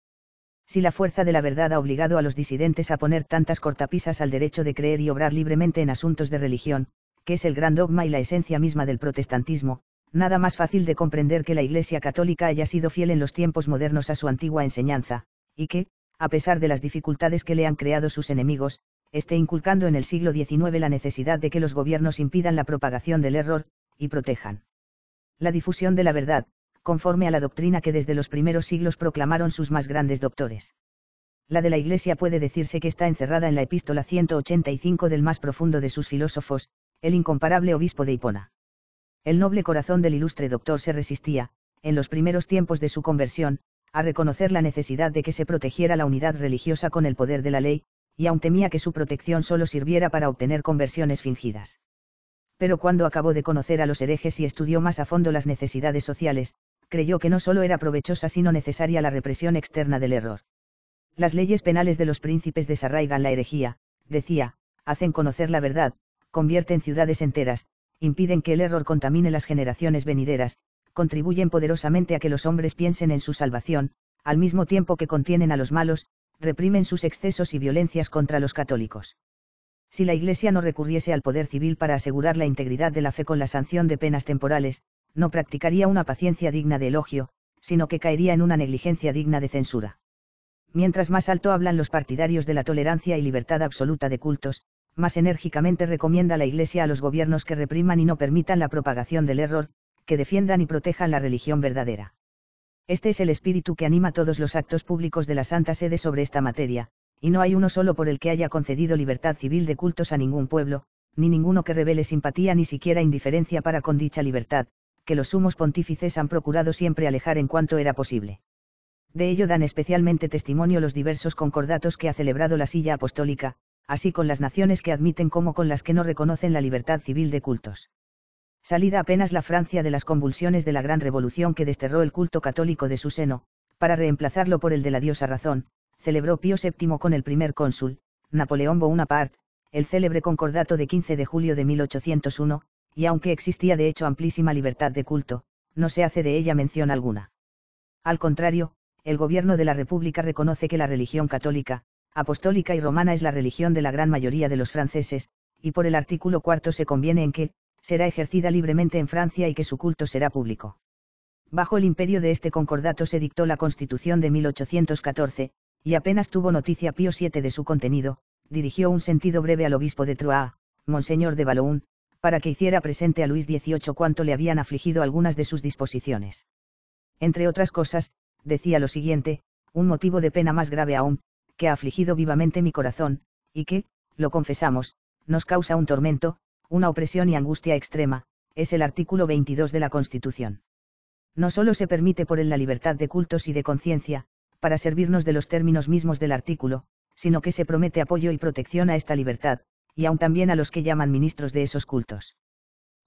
Speaker 1: Si la fuerza de la verdad ha obligado a los disidentes a poner tantas cortapisas al derecho de creer y obrar libremente en asuntos de religión, que es el gran dogma y la esencia misma del protestantismo, nada más fácil de comprender que la Iglesia católica haya sido fiel en los tiempos modernos a su antigua enseñanza, y que, a pesar de las dificultades que le han creado sus enemigos, esté inculcando en el siglo XIX la necesidad de que los gobiernos impidan la propagación del error, y protejan la difusión de la verdad, conforme a la doctrina que desde los primeros siglos proclamaron sus más grandes doctores. La de la Iglesia puede decirse que está encerrada en la epístola 185 del más profundo de sus filósofos, el incomparable obispo de Hipona. El noble corazón del ilustre doctor se resistía, en los primeros tiempos de su conversión, a reconocer la necesidad de que se protegiera la unidad religiosa con el poder de la ley, y aun temía que su protección solo sirviera para obtener conversiones fingidas. Pero cuando acabó de conocer a los herejes y estudió más a fondo las necesidades sociales, creyó que no solo era provechosa sino necesaria la represión externa del error. Las leyes penales de los príncipes desarraigan la herejía, decía, hacen conocer la verdad, convierten ciudades enteras, impiden que el error contamine las generaciones venideras, contribuyen poderosamente a que los hombres piensen en su salvación, al mismo tiempo que contienen a los malos, reprimen sus excesos y violencias contra los católicos. Si la Iglesia no recurriese al poder civil para asegurar la integridad de la fe con la sanción de penas temporales, no practicaría una paciencia digna de elogio, sino que caería en una negligencia digna de censura. Mientras más alto hablan los partidarios de la tolerancia y libertad absoluta de cultos, más enérgicamente recomienda la Iglesia a los gobiernos que repriman y no permitan la propagación del error, que defiendan y protejan la religión verdadera. Este es el espíritu que anima todos los actos públicos de la Santa Sede sobre esta materia, y no hay uno solo por el que haya concedido libertad civil de cultos a ningún pueblo, ni ninguno que revele simpatía ni siquiera indiferencia para con dicha libertad, que los sumos pontífices han procurado siempre alejar en cuanto era posible. De ello dan especialmente testimonio los diversos concordatos que ha celebrado la Silla Apostólica, así con las naciones que admiten como con las que no reconocen la libertad civil de cultos. Salida apenas la Francia de las convulsiones de la gran revolución que desterró el culto católico de su seno, para reemplazarlo por el de la diosa razón, celebró Pío VII con el primer cónsul, Napoleón Bonaparte, el célebre concordato de 15 de julio de 1801, y aunque existía de hecho amplísima libertad de culto, no se hace de ella mención alguna. Al contrario, el gobierno de la República reconoce que la religión católica, apostólica y romana es la religión de la gran mayoría de los franceses, y por el artículo 4 se conviene en que, será ejercida libremente en Francia y que su culto será público. Bajo el imperio de este concordato se dictó la Constitución de 1814, y apenas tuvo noticia Pío VII de su contenido, dirigió un sentido breve al obispo de Troyes, Monseñor de Valoun, para que hiciera presente a Luis XVIII cuánto le habían afligido algunas de sus disposiciones. Entre otras cosas, decía lo siguiente: un motivo de pena más grave aún, que ha afligido vivamente mi corazón, y que, lo confesamos, nos causa un tormento, una opresión y angustia extrema, es el artículo 22 de la Constitución. No solo se permite por él la libertad de cultos y de conciencia, para servirnos de los términos mismos del artículo, sino que se promete apoyo y protección a esta libertad, y aun también a los que llaman ministros de esos cultos.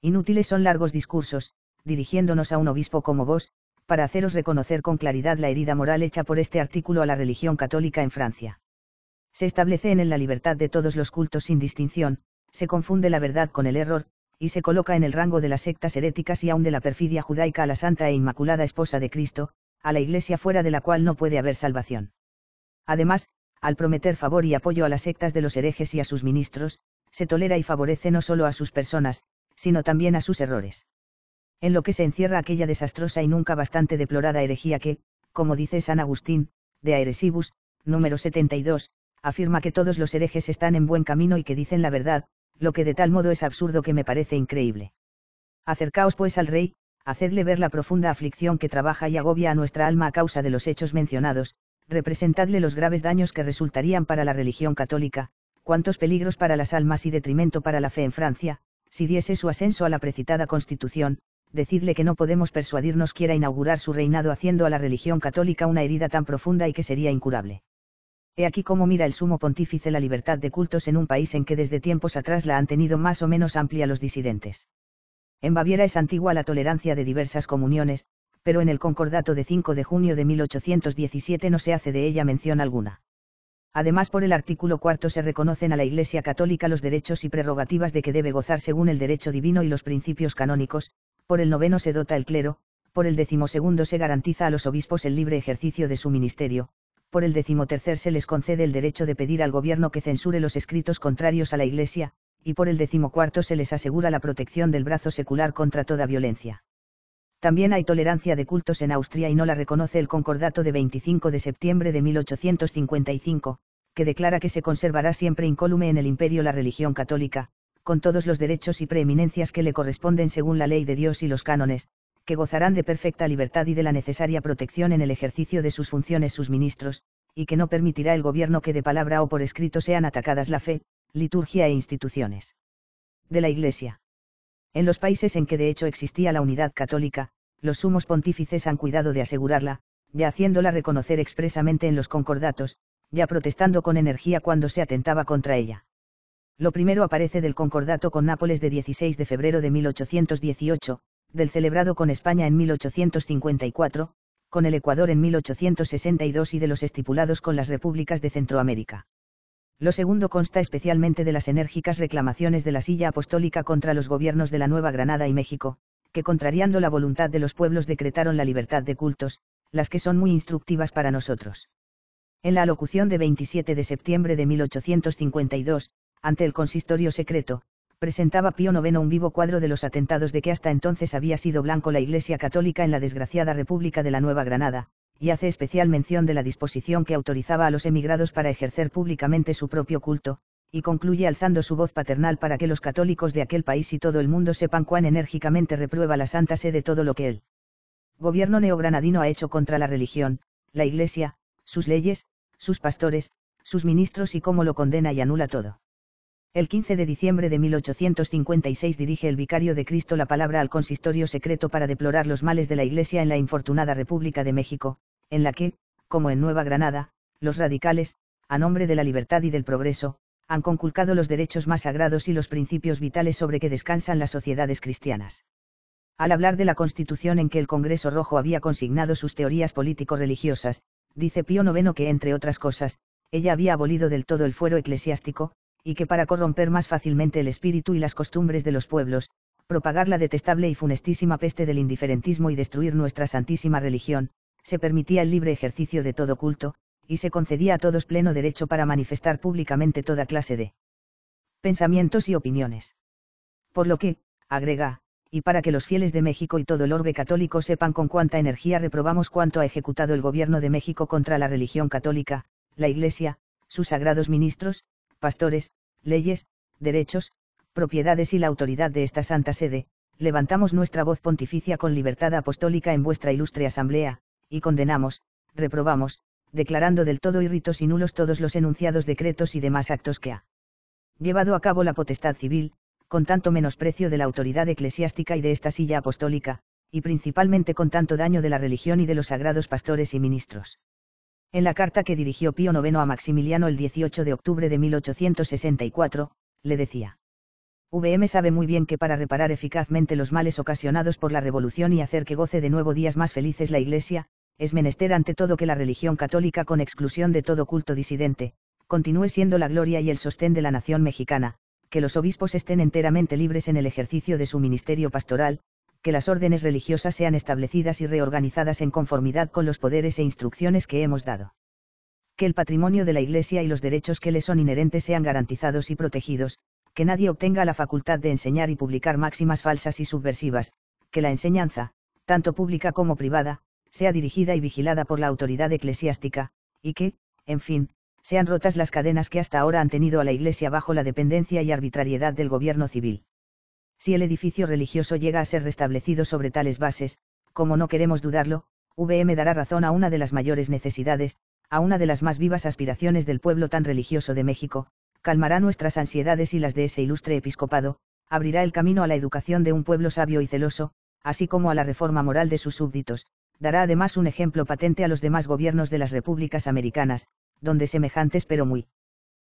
Speaker 1: Inútiles son largos discursos, dirigiéndonos a un obispo como vos, para haceros reconocer con claridad la herida moral hecha por este artículo a la religión católica en Francia. Se establece en él la libertad de todos los cultos sin distinción, se confunde la verdad con el error, y se coloca en el rango de las sectas heréticas y aun de la perfidia judaica a la santa e inmaculada esposa de Cristo, a la Iglesia fuera de la cual no puede haber salvación. Además, al prometer favor y apoyo a las sectas de los herejes y a sus ministros, se tolera y favorece no solo a sus personas, sino también a sus errores. En lo que se encierra aquella desastrosa y nunca bastante deplorada herejía que, como dice San Agustín, de Aeresibus, número 72, afirma que todos los herejes están en buen camino y que dicen la verdad, lo que de tal modo es absurdo que me parece increíble. Acercaos pues al Rey, hacedle ver la profunda aflicción que trabaja y agobia a nuestra alma a causa de los hechos mencionados, representadle los graves daños que resultarían para la religión católica, cuántos peligros para las almas y detrimento para la fe en Francia, si diese su asenso a la precitada Constitución, decidle que no podemos persuadirnos quiera inaugurar su reinado haciendo a la religión católica una herida tan profunda y que sería incurable. He aquí cómo mira el sumo pontífice la libertad de cultos en un país en que desde tiempos atrás la han tenido más o menos amplia los disidentes. En Baviera es antigua la tolerancia de diversas comuniones, pero en el Concordato de 5 de junio de 1817 no se hace de ella mención alguna. Además, por el artículo 4 se reconocen a la Iglesia Católica los derechos y prerrogativas de que debe gozar según el derecho divino y los principios canónicos, por el 9 se dota el clero, por el 12 se garantiza a los obispos el libre ejercicio de su ministerio, por el 13 se les concede el derecho de pedir al gobierno que censure los escritos contrarios a la Iglesia, y por el 14 se les asegura la protección del brazo secular contra toda violencia. También hay tolerancia de cultos en Austria y no la reconoce el Concordato de 25 de septiembre de 1855, que declara que se conservará siempre incólume en el imperio la religión católica, con todos los derechos y preeminencias que le corresponden según la ley de Dios y los cánones, que gozarán de perfecta libertad y de la necesaria protección en el ejercicio de sus funciones sus ministros, y que no permitirá el gobierno que de palabra o por escrito sean atacadas la fe, liturgia e instituciones de la Iglesia. En los países en que de hecho existía la unidad católica, los sumos pontífices han cuidado de asegurarla, ya haciéndola reconocer expresamente en los concordatos, ya protestando con energía cuando se atentaba contra ella. Lo primero aparece del concordato con Nápoles de 16 de febrero de 1818, del celebrado con España en 1854, con el Ecuador en 1862 y de los estipulados con las repúblicas de Centroamérica. Lo segundo consta especialmente de las enérgicas reclamaciones de la Silla Apostólica contra los gobiernos de la Nueva Granada y México, que contrariando la voluntad de los pueblos decretaron la libertad de cultos, las que son muy instructivas para nosotros. En la alocución de 27 de septiembre de 1852, ante el consistorio secreto, presentaba Pío IX un vivo cuadro de los atentados de que hasta entonces había sido blanco la Iglesia Católica en la desgraciada República de la Nueva Granada, y hace especial mención de la disposición que autorizaba a los emigrados para ejercer públicamente su propio culto, y concluye alzando su voz paternal para que los católicos de aquel país y todo el mundo sepan cuán enérgicamente reprueba la Santa Sede todo lo que el gobierno neogranadino ha hecho contra la religión, la Iglesia, sus leyes, sus pastores, sus ministros y cómo lo condena y anula todo. El 15 de diciembre de 1856 dirige el vicario de Cristo la palabra al consistorio secreto para deplorar los males de la Iglesia en la infortunada República de México, en la que, como en Nueva Granada, los radicales, a nombre de la libertad y del progreso, han conculcado los derechos más sagrados y los principios vitales sobre que descansan las sociedades cristianas. Al hablar de la Constitución en que el Congreso Rojo había consignado sus teorías político-religiosas, dice Pío IX que, entre otras cosas, ella había abolido del todo el fuero eclesiástico, y que para corromper más fácilmente el espíritu y las costumbres de los pueblos, propagar la detestable y funestísima peste del indiferentismo y destruir nuestra santísima religión, se permitía el libre ejercicio de todo culto, y se concedía a todos pleno derecho para manifestar públicamente toda clase de pensamientos y opiniones. Por lo que, agrega, y para que los fieles de México y todo el orbe católico sepan con cuánta energía reprobamos cuanto ha ejecutado el gobierno de México contra la religión católica, la Iglesia, sus sagrados ministros, pastores, leyes, derechos, propiedades y la autoridad de esta Santa Sede, levantamos nuestra voz pontificia con libertad apostólica en vuestra ilustre asamblea, y condenamos, reprobamos, declarando del todo irritos y nulos todos los enunciados decretos y demás actos que ha llevado a cabo la potestad civil, con tanto menosprecio de la autoridad eclesiástica y de esta silla apostólica, y principalmente con tanto daño de la religión y de los sagrados pastores y ministros. En la carta que dirigió Pío IX a Maximiliano el 18 de octubre de 1864, le decía: VM sabe muy bien que para reparar eficazmente los males ocasionados por la revolución y hacer que goce de nuevo días más felices la Iglesia, es menester ante todo que la religión católica, con exclusión de todo culto disidente, continúe siendo la gloria y el sostén de la nación mexicana, que los obispos estén enteramente libres en el ejercicio de su ministerio pastoral, que las órdenes religiosas sean establecidas y reorganizadas en conformidad con los poderes e instrucciones que hemos dado. Que el patrimonio de la Iglesia y los derechos que le son inherentes sean garantizados y protegidos, que nadie obtenga la facultad de enseñar y publicar máximas falsas y subversivas, que la enseñanza, tanto pública como privada, sea dirigida y vigilada por la autoridad eclesiástica, y que, en fin, sean rotas las cadenas que hasta ahora han tenido a la Iglesia bajo la dependencia y arbitrariedad del gobierno civil. Si el edificio religioso llega a ser restablecido sobre tales bases, como no queremos dudarlo, VM dará razón a una de las mayores necesidades, a una de las más vivas aspiraciones del pueblo tan religioso de México, calmará nuestras ansiedades y las de ese ilustre episcopado, abrirá el camino a la educación de un pueblo sabio y celoso, así como a la reforma moral de sus súbditos, dará además un ejemplo patente a los demás gobiernos de las repúblicas americanas, donde semejantes pero muy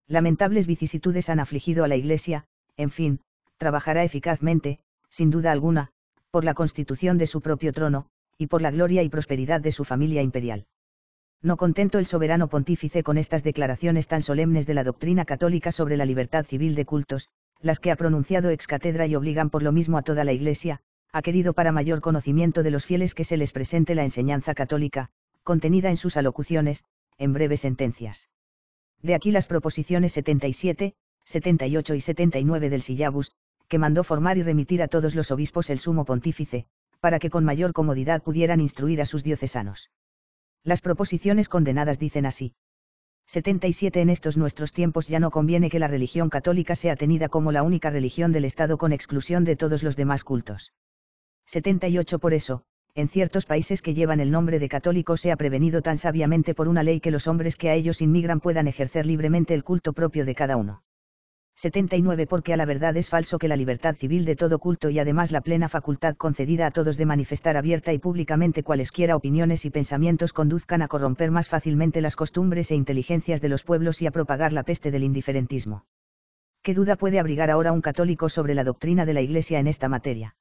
Speaker 1: lamentables vicisitudes han afligido a la Iglesia, en fin, trabajará eficazmente, sin duda alguna, por la constitución de su propio trono, y por la gloria y prosperidad de su familia imperial. No contento el soberano pontífice con estas declaraciones tan solemnes de la doctrina católica sobre la libertad civil de cultos, las que ha pronunciado ex cátedra y obligan por lo mismo a toda la Iglesia, ha querido para mayor conocimiento de los fieles que se les presente la enseñanza católica, contenida en sus alocuciones, en breves sentencias. De aquí las proposiciones 77, 78 y 79 del Syllabus, que mandó formar y remitir a todos los obispos el sumo pontífice, para que con mayor comodidad pudieran instruir a sus diocesanos. Las proposiciones condenadas dicen así. 77. En estos nuestros tiempos ya no conviene que la religión católica sea tenida como la única religión del Estado con exclusión de todos los demás cultos. 78. Por eso, en ciertos países que llevan el nombre de católicos se ha prevenido tan sabiamente por una ley que los hombres que a ellos inmigran puedan ejercer libremente el culto propio de cada uno. 79. Porque a la verdad es falso que la libertad civil de todo culto y además la plena facultad concedida a todos de manifestar abierta y públicamente cualesquiera opiniones y pensamientos conduzcan a corromper más fácilmente las costumbres e inteligencias de los pueblos y a propagar la peste del indiferentismo. ¿Qué duda puede abrigar ahora un católico sobre la doctrina de la Iglesia en esta materia?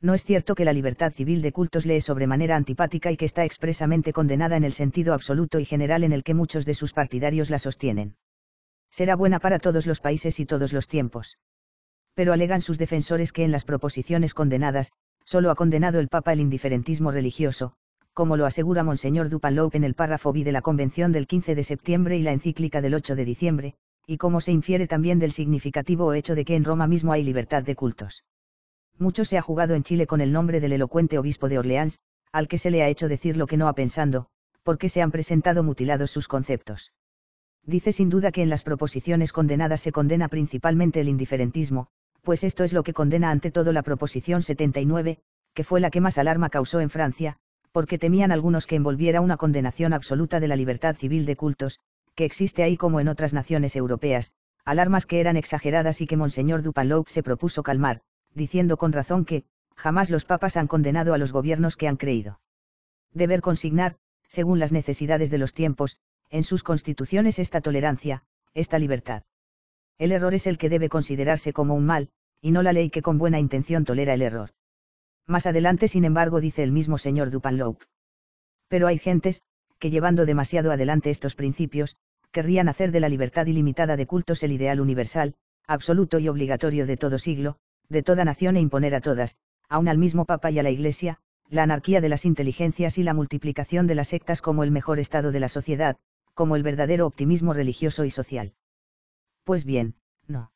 Speaker 1: No es cierto que la libertad civil de cultos le es sobremanera antipática y que está expresamente condenada en el sentido absoluto y general en el que muchos de sus partidarios la sostienen. Será buena para todos los países y todos los tiempos. Pero alegan sus defensores que en las proposiciones condenadas, solo ha condenado el Papa el indiferentismo religioso, como lo asegura Monseñor Dupanloup en el párrafo B de la Convención del 15 de septiembre y la encíclica del 8 de diciembre, y como se infiere también del significativo hecho de que en Roma mismo hay libertad de cultos. Mucho se ha jugado en Chile con el nombre del elocuente obispo de Orleans, al que se le ha hecho decir lo que no ha pensando, porque se han presentado mutilados sus conceptos. Dice sin duda que en las proposiciones condenadas se condena principalmente el indiferentismo, pues esto es lo que condena ante todo la proposición 79, que fue la que más alarma causó en Francia, porque temían algunos que envolviera una condenación absoluta de la libertad civil de cultos, que existe ahí como en otras naciones europeas, alarmas que eran exageradas y que Monseñor Dupanloup se propuso calmar, diciendo con razón que, jamás los papas han condenado a los gobiernos que han creído deber consignar, según las necesidades de los tiempos, en sus constituciones esta tolerancia, esta libertad. El error es el que debe considerarse como un mal, y no la ley que con buena intención tolera el error. Más adelante, sin embargo, dice el mismo señor Dupanloup. Pero hay gentes, que llevando demasiado adelante estos principios, querrían hacer de la libertad ilimitada de cultos el ideal universal, absoluto y obligatorio de todo siglo, de toda nación e imponer a todas, aun al mismo Papa y a la Iglesia, la anarquía de las inteligencias y la multiplicación de las sectas como el mejor estado de la sociedad, como el verdadero optimismo religioso y social. Pues bien, no.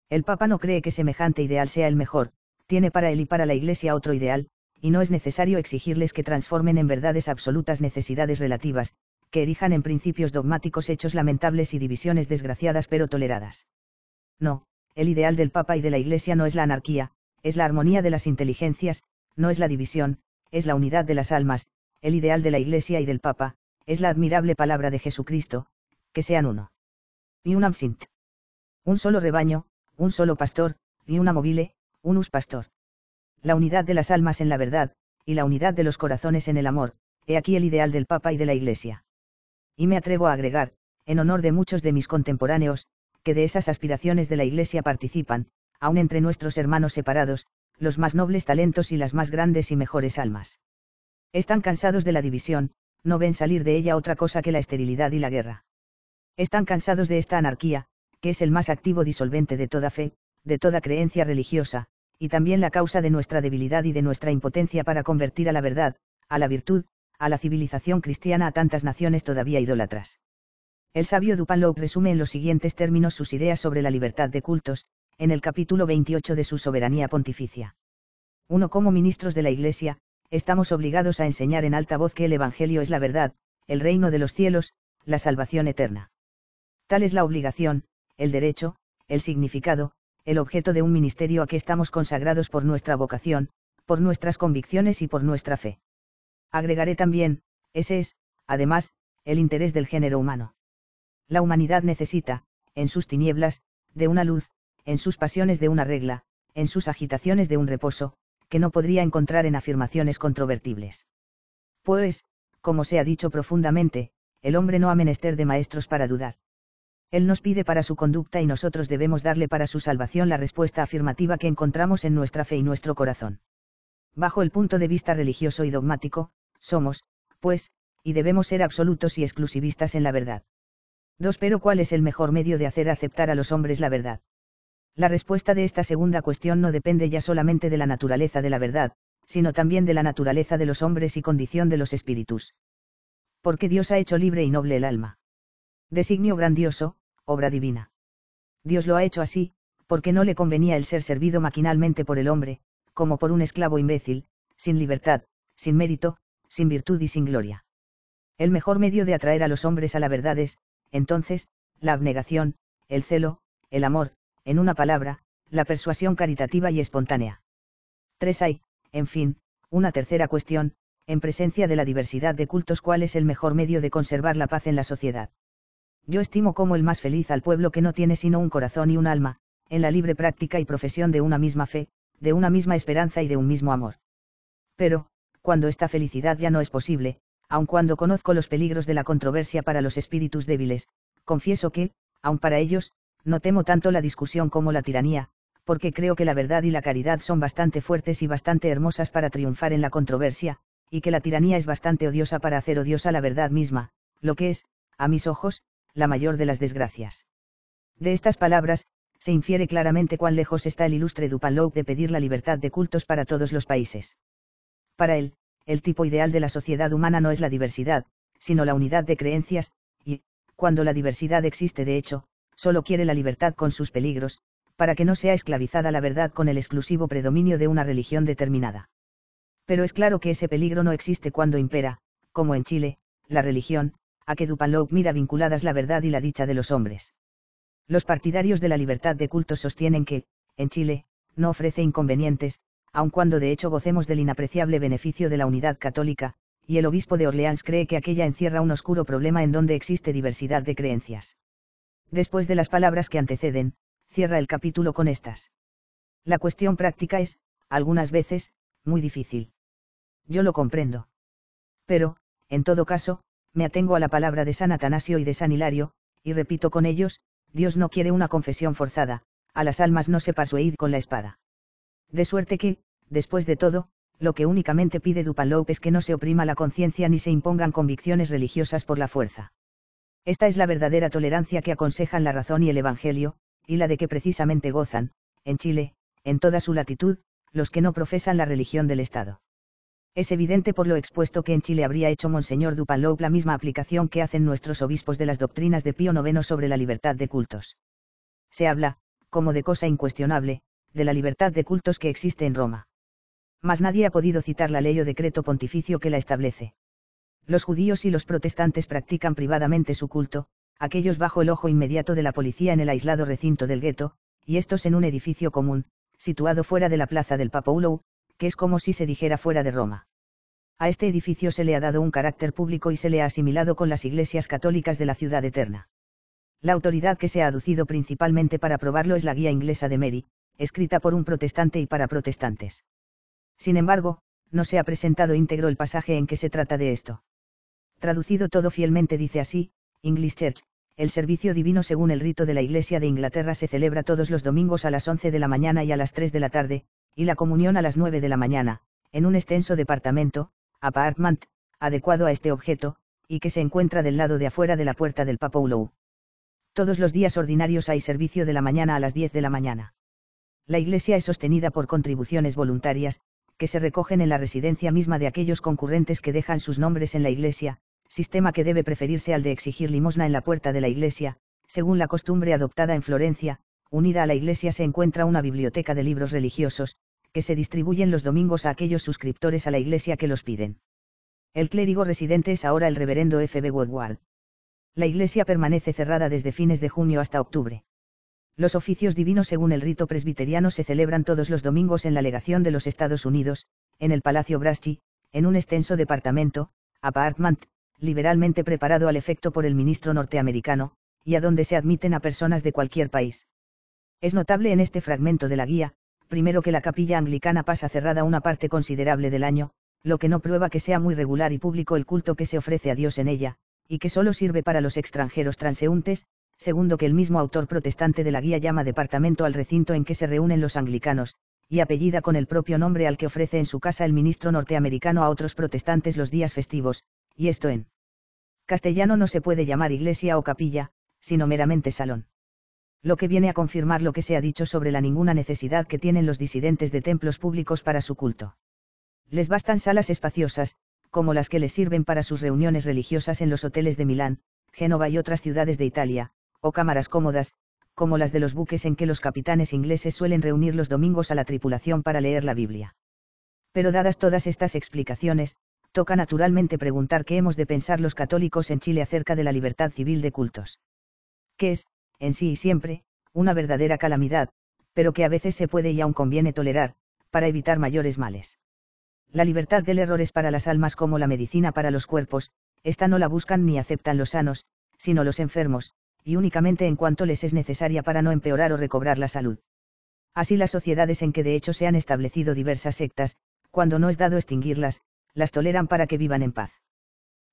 Speaker 1: El Papa no cree que semejante ideal sea el mejor, tiene para él y para la Iglesia otro ideal, y no es necesario exigirles que transformen en verdades absolutas necesidades relativas, que erijan en principios dogmáticos hechos lamentables y divisiones desgraciadas pero toleradas. No, el ideal del Papa y de la Iglesia no es la anarquía, es la armonía de las inteligencias, no es la división, es la unidad de las almas. El ideal de la Iglesia y del Papa, es la admirable palabra de Jesucristo, que sean uno. Y unam sint. Un solo rebaño, un solo pastor, y una mobile, unus pastor. La unidad de las almas en la verdad, y la unidad de los corazones en el amor, he aquí el ideal del Papa y de la Iglesia. Y me atrevo a agregar, en honor de muchos de mis contemporáneos, que de esas aspiraciones de la Iglesia participan, aun entre nuestros hermanos separados, los más nobles talentos y las más grandes y mejores almas. Están cansados de la división, no ven salir de ella otra cosa que la esterilidad y la guerra. Están cansados de esta anarquía, que es el más activo disolvente de toda fe, de toda creencia religiosa, y también la causa de nuestra debilidad y de nuestra impotencia para convertir a la verdad, a la virtud, a la civilización cristiana a tantas naciones todavía idólatras. El sabio Dupanloup resume en los siguientes términos sus ideas sobre la libertad de cultos, en el capítulo 28 de su Soberanía Pontificia. 1. Como ministros de la Iglesia, estamos obligados a enseñar en alta voz que el Evangelio es la verdad, el reino de los cielos, la salvación eterna. Tal es la obligación, el derecho, el significado, el objeto de un ministerio a que estamos consagrados por nuestra vocación, por nuestras convicciones y por nuestra fe. Agregaré también, ese es, además, el interés del género humano. La humanidad necesita, en sus tinieblas, de una luz, en sus pasiones de una regla, en sus agitaciones de un reposo, que no podría encontrar en afirmaciones controvertibles. Pues, como se ha dicho profundamente, el hombre no ha menester de maestros para dudar. Él nos pide para su conducta y nosotros debemos darle para su salvación la respuesta afirmativa que encontramos en nuestra fe y nuestro corazón. Bajo el punto de vista religioso y dogmático, somos, pues, y debemos ser absolutos y exclusivistas en la verdad. 2. Pero ¿cuál es el mejor medio de hacer aceptar a los hombres la verdad? La respuesta de esta segunda cuestión no depende ya solamente de la naturaleza de la verdad, sino también de la naturaleza de los hombres y condición de los espíritus. Porque Dios ha hecho libre y noble el alma. Designio grandioso, obra divina. Dios lo ha hecho así, porque no le convenía el ser servido maquinalmente por el hombre, como por un esclavo imbécil, sin libertad, sin mérito, sin virtud y sin gloria. El mejor medio de atraer a los hombres a la verdad es, entonces, la abnegación, el celo, el amor, en una palabra, la persuasión caritativa y espontánea. 3. Hay, en fin, una tercera cuestión, en presencia de la diversidad de cultos, ¿cuál es el mejor medio de conservar la paz en la sociedad? Yo estimo como el más feliz al pueblo que no tiene sino un corazón y un alma, en la libre práctica y profesión de una misma fe, de una misma esperanza y de un mismo amor. Pero, cuando esta felicidad ya no es posible, aun cuando conozco los peligros de la controversia para los espíritus débiles, confieso que, aun para ellos, no temo tanto la discusión como la tiranía, porque creo que la verdad y la caridad son bastante fuertes y bastante hermosas para triunfar en la controversia, y que la tiranía es bastante odiosa para hacer odiosa la verdad misma, lo que es, a mis ojos, la mayor de las desgracias. De estas palabras, se infiere claramente cuán lejos está el ilustre Dupanloup de pedir la libertad de cultos para todos los países. Para él, el tipo ideal de la sociedad humana no es la diversidad, sino la unidad de creencias, y, cuando la diversidad existe de hecho, solo quiere la libertad con sus peligros, para que no sea esclavizada la verdad con el exclusivo predominio de una religión determinada. Pero es claro que ese peligro no existe cuando impera, como en Chile, la religión, a que Dupanloup mira vinculadas la verdad y la dicha de los hombres. Los partidarios de la libertad de cultos sostienen que, en Chile, no ofrece inconvenientes, aun cuando de hecho gocemos del inapreciable beneficio de la unidad católica, y el obispo de Orleans cree que aquella encierra un oscuro problema en donde existe diversidad de creencias. Después de las palabras que anteceden, cierra el capítulo con estas. La cuestión práctica es, algunas veces, muy difícil. Yo lo comprendo. Pero, en todo caso, me atengo a la palabra de San Atanasio y de San Hilario, y repito con ellos, Dios no quiere una confesión forzada, a las almas no se persuaid con la espada. De suerte que, después de todo, lo que únicamente pide Dupanloup es que no se oprima la conciencia ni se impongan convicciones religiosas por la fuerza. Esta es la verdadera tolerancia que aconsejan la razón y el Evangelio, y la de que precisamente gozan, en Chile, en toda su latitud, los que no profesan la religión del Estado. Es evidente por lo expuesto que en Chile habría hecho Monseñor Dupanloup la misma aplicación que hacen nuestros obispos de las doctrinas de Pío IX sobre la libertad de cultos. Se habla, como de cosa incuestionable, de la libertad de cultos que existe en Roma. Mas nadie ha podido citar la ley o decreto pontificio que la establece. Los judíos y los protestantes practican privadamente su culto, aquellos bajo el ojo inmediato de la policía en el aislado recinto del gueto, y estos en un edificio común, situado fuera de la plaza del Papoulou, que es como si se dijera fuera de Roma. A este edificio se le ha dado un carácter público y se le ha asimilado con las iglesias católicas de la ciudad eterna. La autoridad que se ha aducido principalmente para probarlo es la guía inglesa de Mary, escrita por un protestante y para protestantes. Sin embargo, no se ha presentado íntegro el pasaje en que se trata de esto. Traducido todo fielmente dice así: English Church, el servicio divino según el rito de la Iglesia de Inglaterra se celebra todos los domingos a las 11 de la mañana y a las 3 de la tarde, y la comunión a las 9 de la mañana, en un extenso departamento, apartment, adecuado a este objeto, y que se encuentra del lado de afuera de la puerta del Papoulou. Todos los días ordinarios hay servicio de la mañana a las 10 de la mañana. La Iglesia es sostenida por contribuciones voluntarias, que se recogen en la residencia misma de aquellos concurrentes que dejan sus nombres en la Iglesia, sistema que debe preferirse al de exigir limosna en la puerta de la Iglesia. Según la costumbre adoptada en Florencia, unida a la Iglesia se encuentra una biblioteca de libros religiosos, que se distribuyen los domingos a aquellos suscriptores a la Iglesia que los piden. El clérigo residente es ahora el reverendo F. B. Woodward. La Iglesia permanece cerrada desde fines de junio hasta octubre. Los oficios divinos según el rito presbiteriano se celebran todos los domingos en la legación de los Estados Unidos, en el Palacio Braschi, en un extenso departamento, apartment, liberalmente preparado al efecto por el ministro norteamericano, y a donde se admiten a personas de cualquier país. Es notable en este fragmento de la guía, primero que la capilla anglicana pasa cerrada una parte considerable del año, lo que no prueba que sea muy regular y público el culto que se ofrece a Dios en ella, y que solo sirve para los extranjeros transeúntes. Segundo que el mismo autor protestante de la guía llama departamento al recinto en que se reúnen los anglicanos, y apellida con el propio nombre al que ofrece en su casa el ministro norteamericano a otros protestantes los días festivos, y esto en castellano no se puede llamar iglesia o capilla, sino meramente salón. Lo que viene a confirmar lo que se ha dicho sobre la ninguna necesidad que tienen los disidentes de templos públicos para su culto. Les bastan salas espaciosas, como las que les sirven para sus reuniones religiosas en los hoteles de Milán, Génova y otras ciudades de Italia, o cámaras cómodas, como las de los buques en que los capitanes ingleses suelen reunir los domingos a la tripulación para leer la Biblia. Pero dadas todas estas explicaciones, toca naturalmente preguntar qué hemos de pensar los católicos en Chile acerca de la libertad civil de cultos. Que es, en sí y siempre, una verdadera calamidad, pero que a veces se puede y aún conviene tolerar, para evitar mayores males. La libertad del error es para las almas como la medicina para los cuerpos, esta no la buscan ni aceptan los sanos, sino los enfermos, y únicamente en cuanto les es necesaria para no empeorar o recobrar la salud. Así las sociedades en que de hecho se han establecido diversas sectas, cuando no es dado extinguirlas, las toleran para que vivan en paz.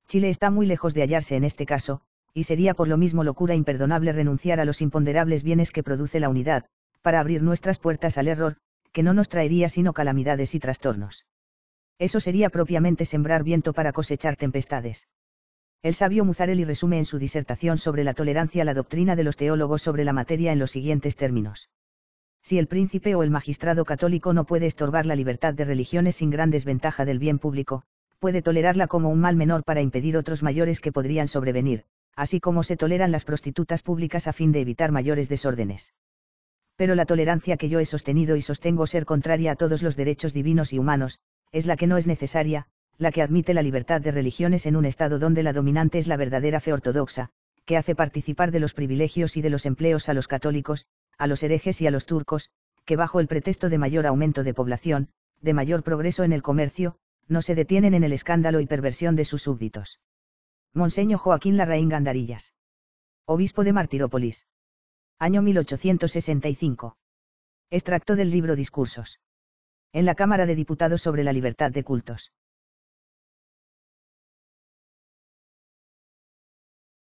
Speaker 1: Chile está muy lejos de hallarse en este caso, y sería por lo mismo locura imperdonable renunciar a los imponderables bienes que produce la unidad, para abrir nuestras puertas al error, que no nos traería sino calamidades y trastornos. Eso sería propiamente sembrar viento para cosechar tempestades. El sabio Muzzarelli resume en su disertación sobre la tolerancia la doctrina de los teólogos sobre la materia en los siguientes términos. Si el príncipe o el magistrado católico no puede estorbar la libertad de religiones sin gran desventaja del bien público, puede tolerarla como un mal menor para impedir otros mayores que podrían sobrevenir, así como se toleran las prostitutas públicas a fin de evitar mayores desórdenes. Pero la tolerancia que yo he sostenido y sostengo ser contraria a todos los derechos divinos y humanos, es la que no es necesaria, la que admite la libertad de religiones en un estado donde la dominante es la verdadera fe ortodoxa, que hace participar de los privilegios y de los empleos a los católicos, a los herejes y a los turcos, que bajo el pretexto de mayor aumento de población, de mayor progreso en el comercio, no se detienen en el escándalo y perversión de sus súbditos. Monseño Joaquín Larraín Gandarillas. Obispo de Martirópolis. Año 1865. Extracto del libro Discursos. En la Cámara de Diputados sobre la libertad de cultos.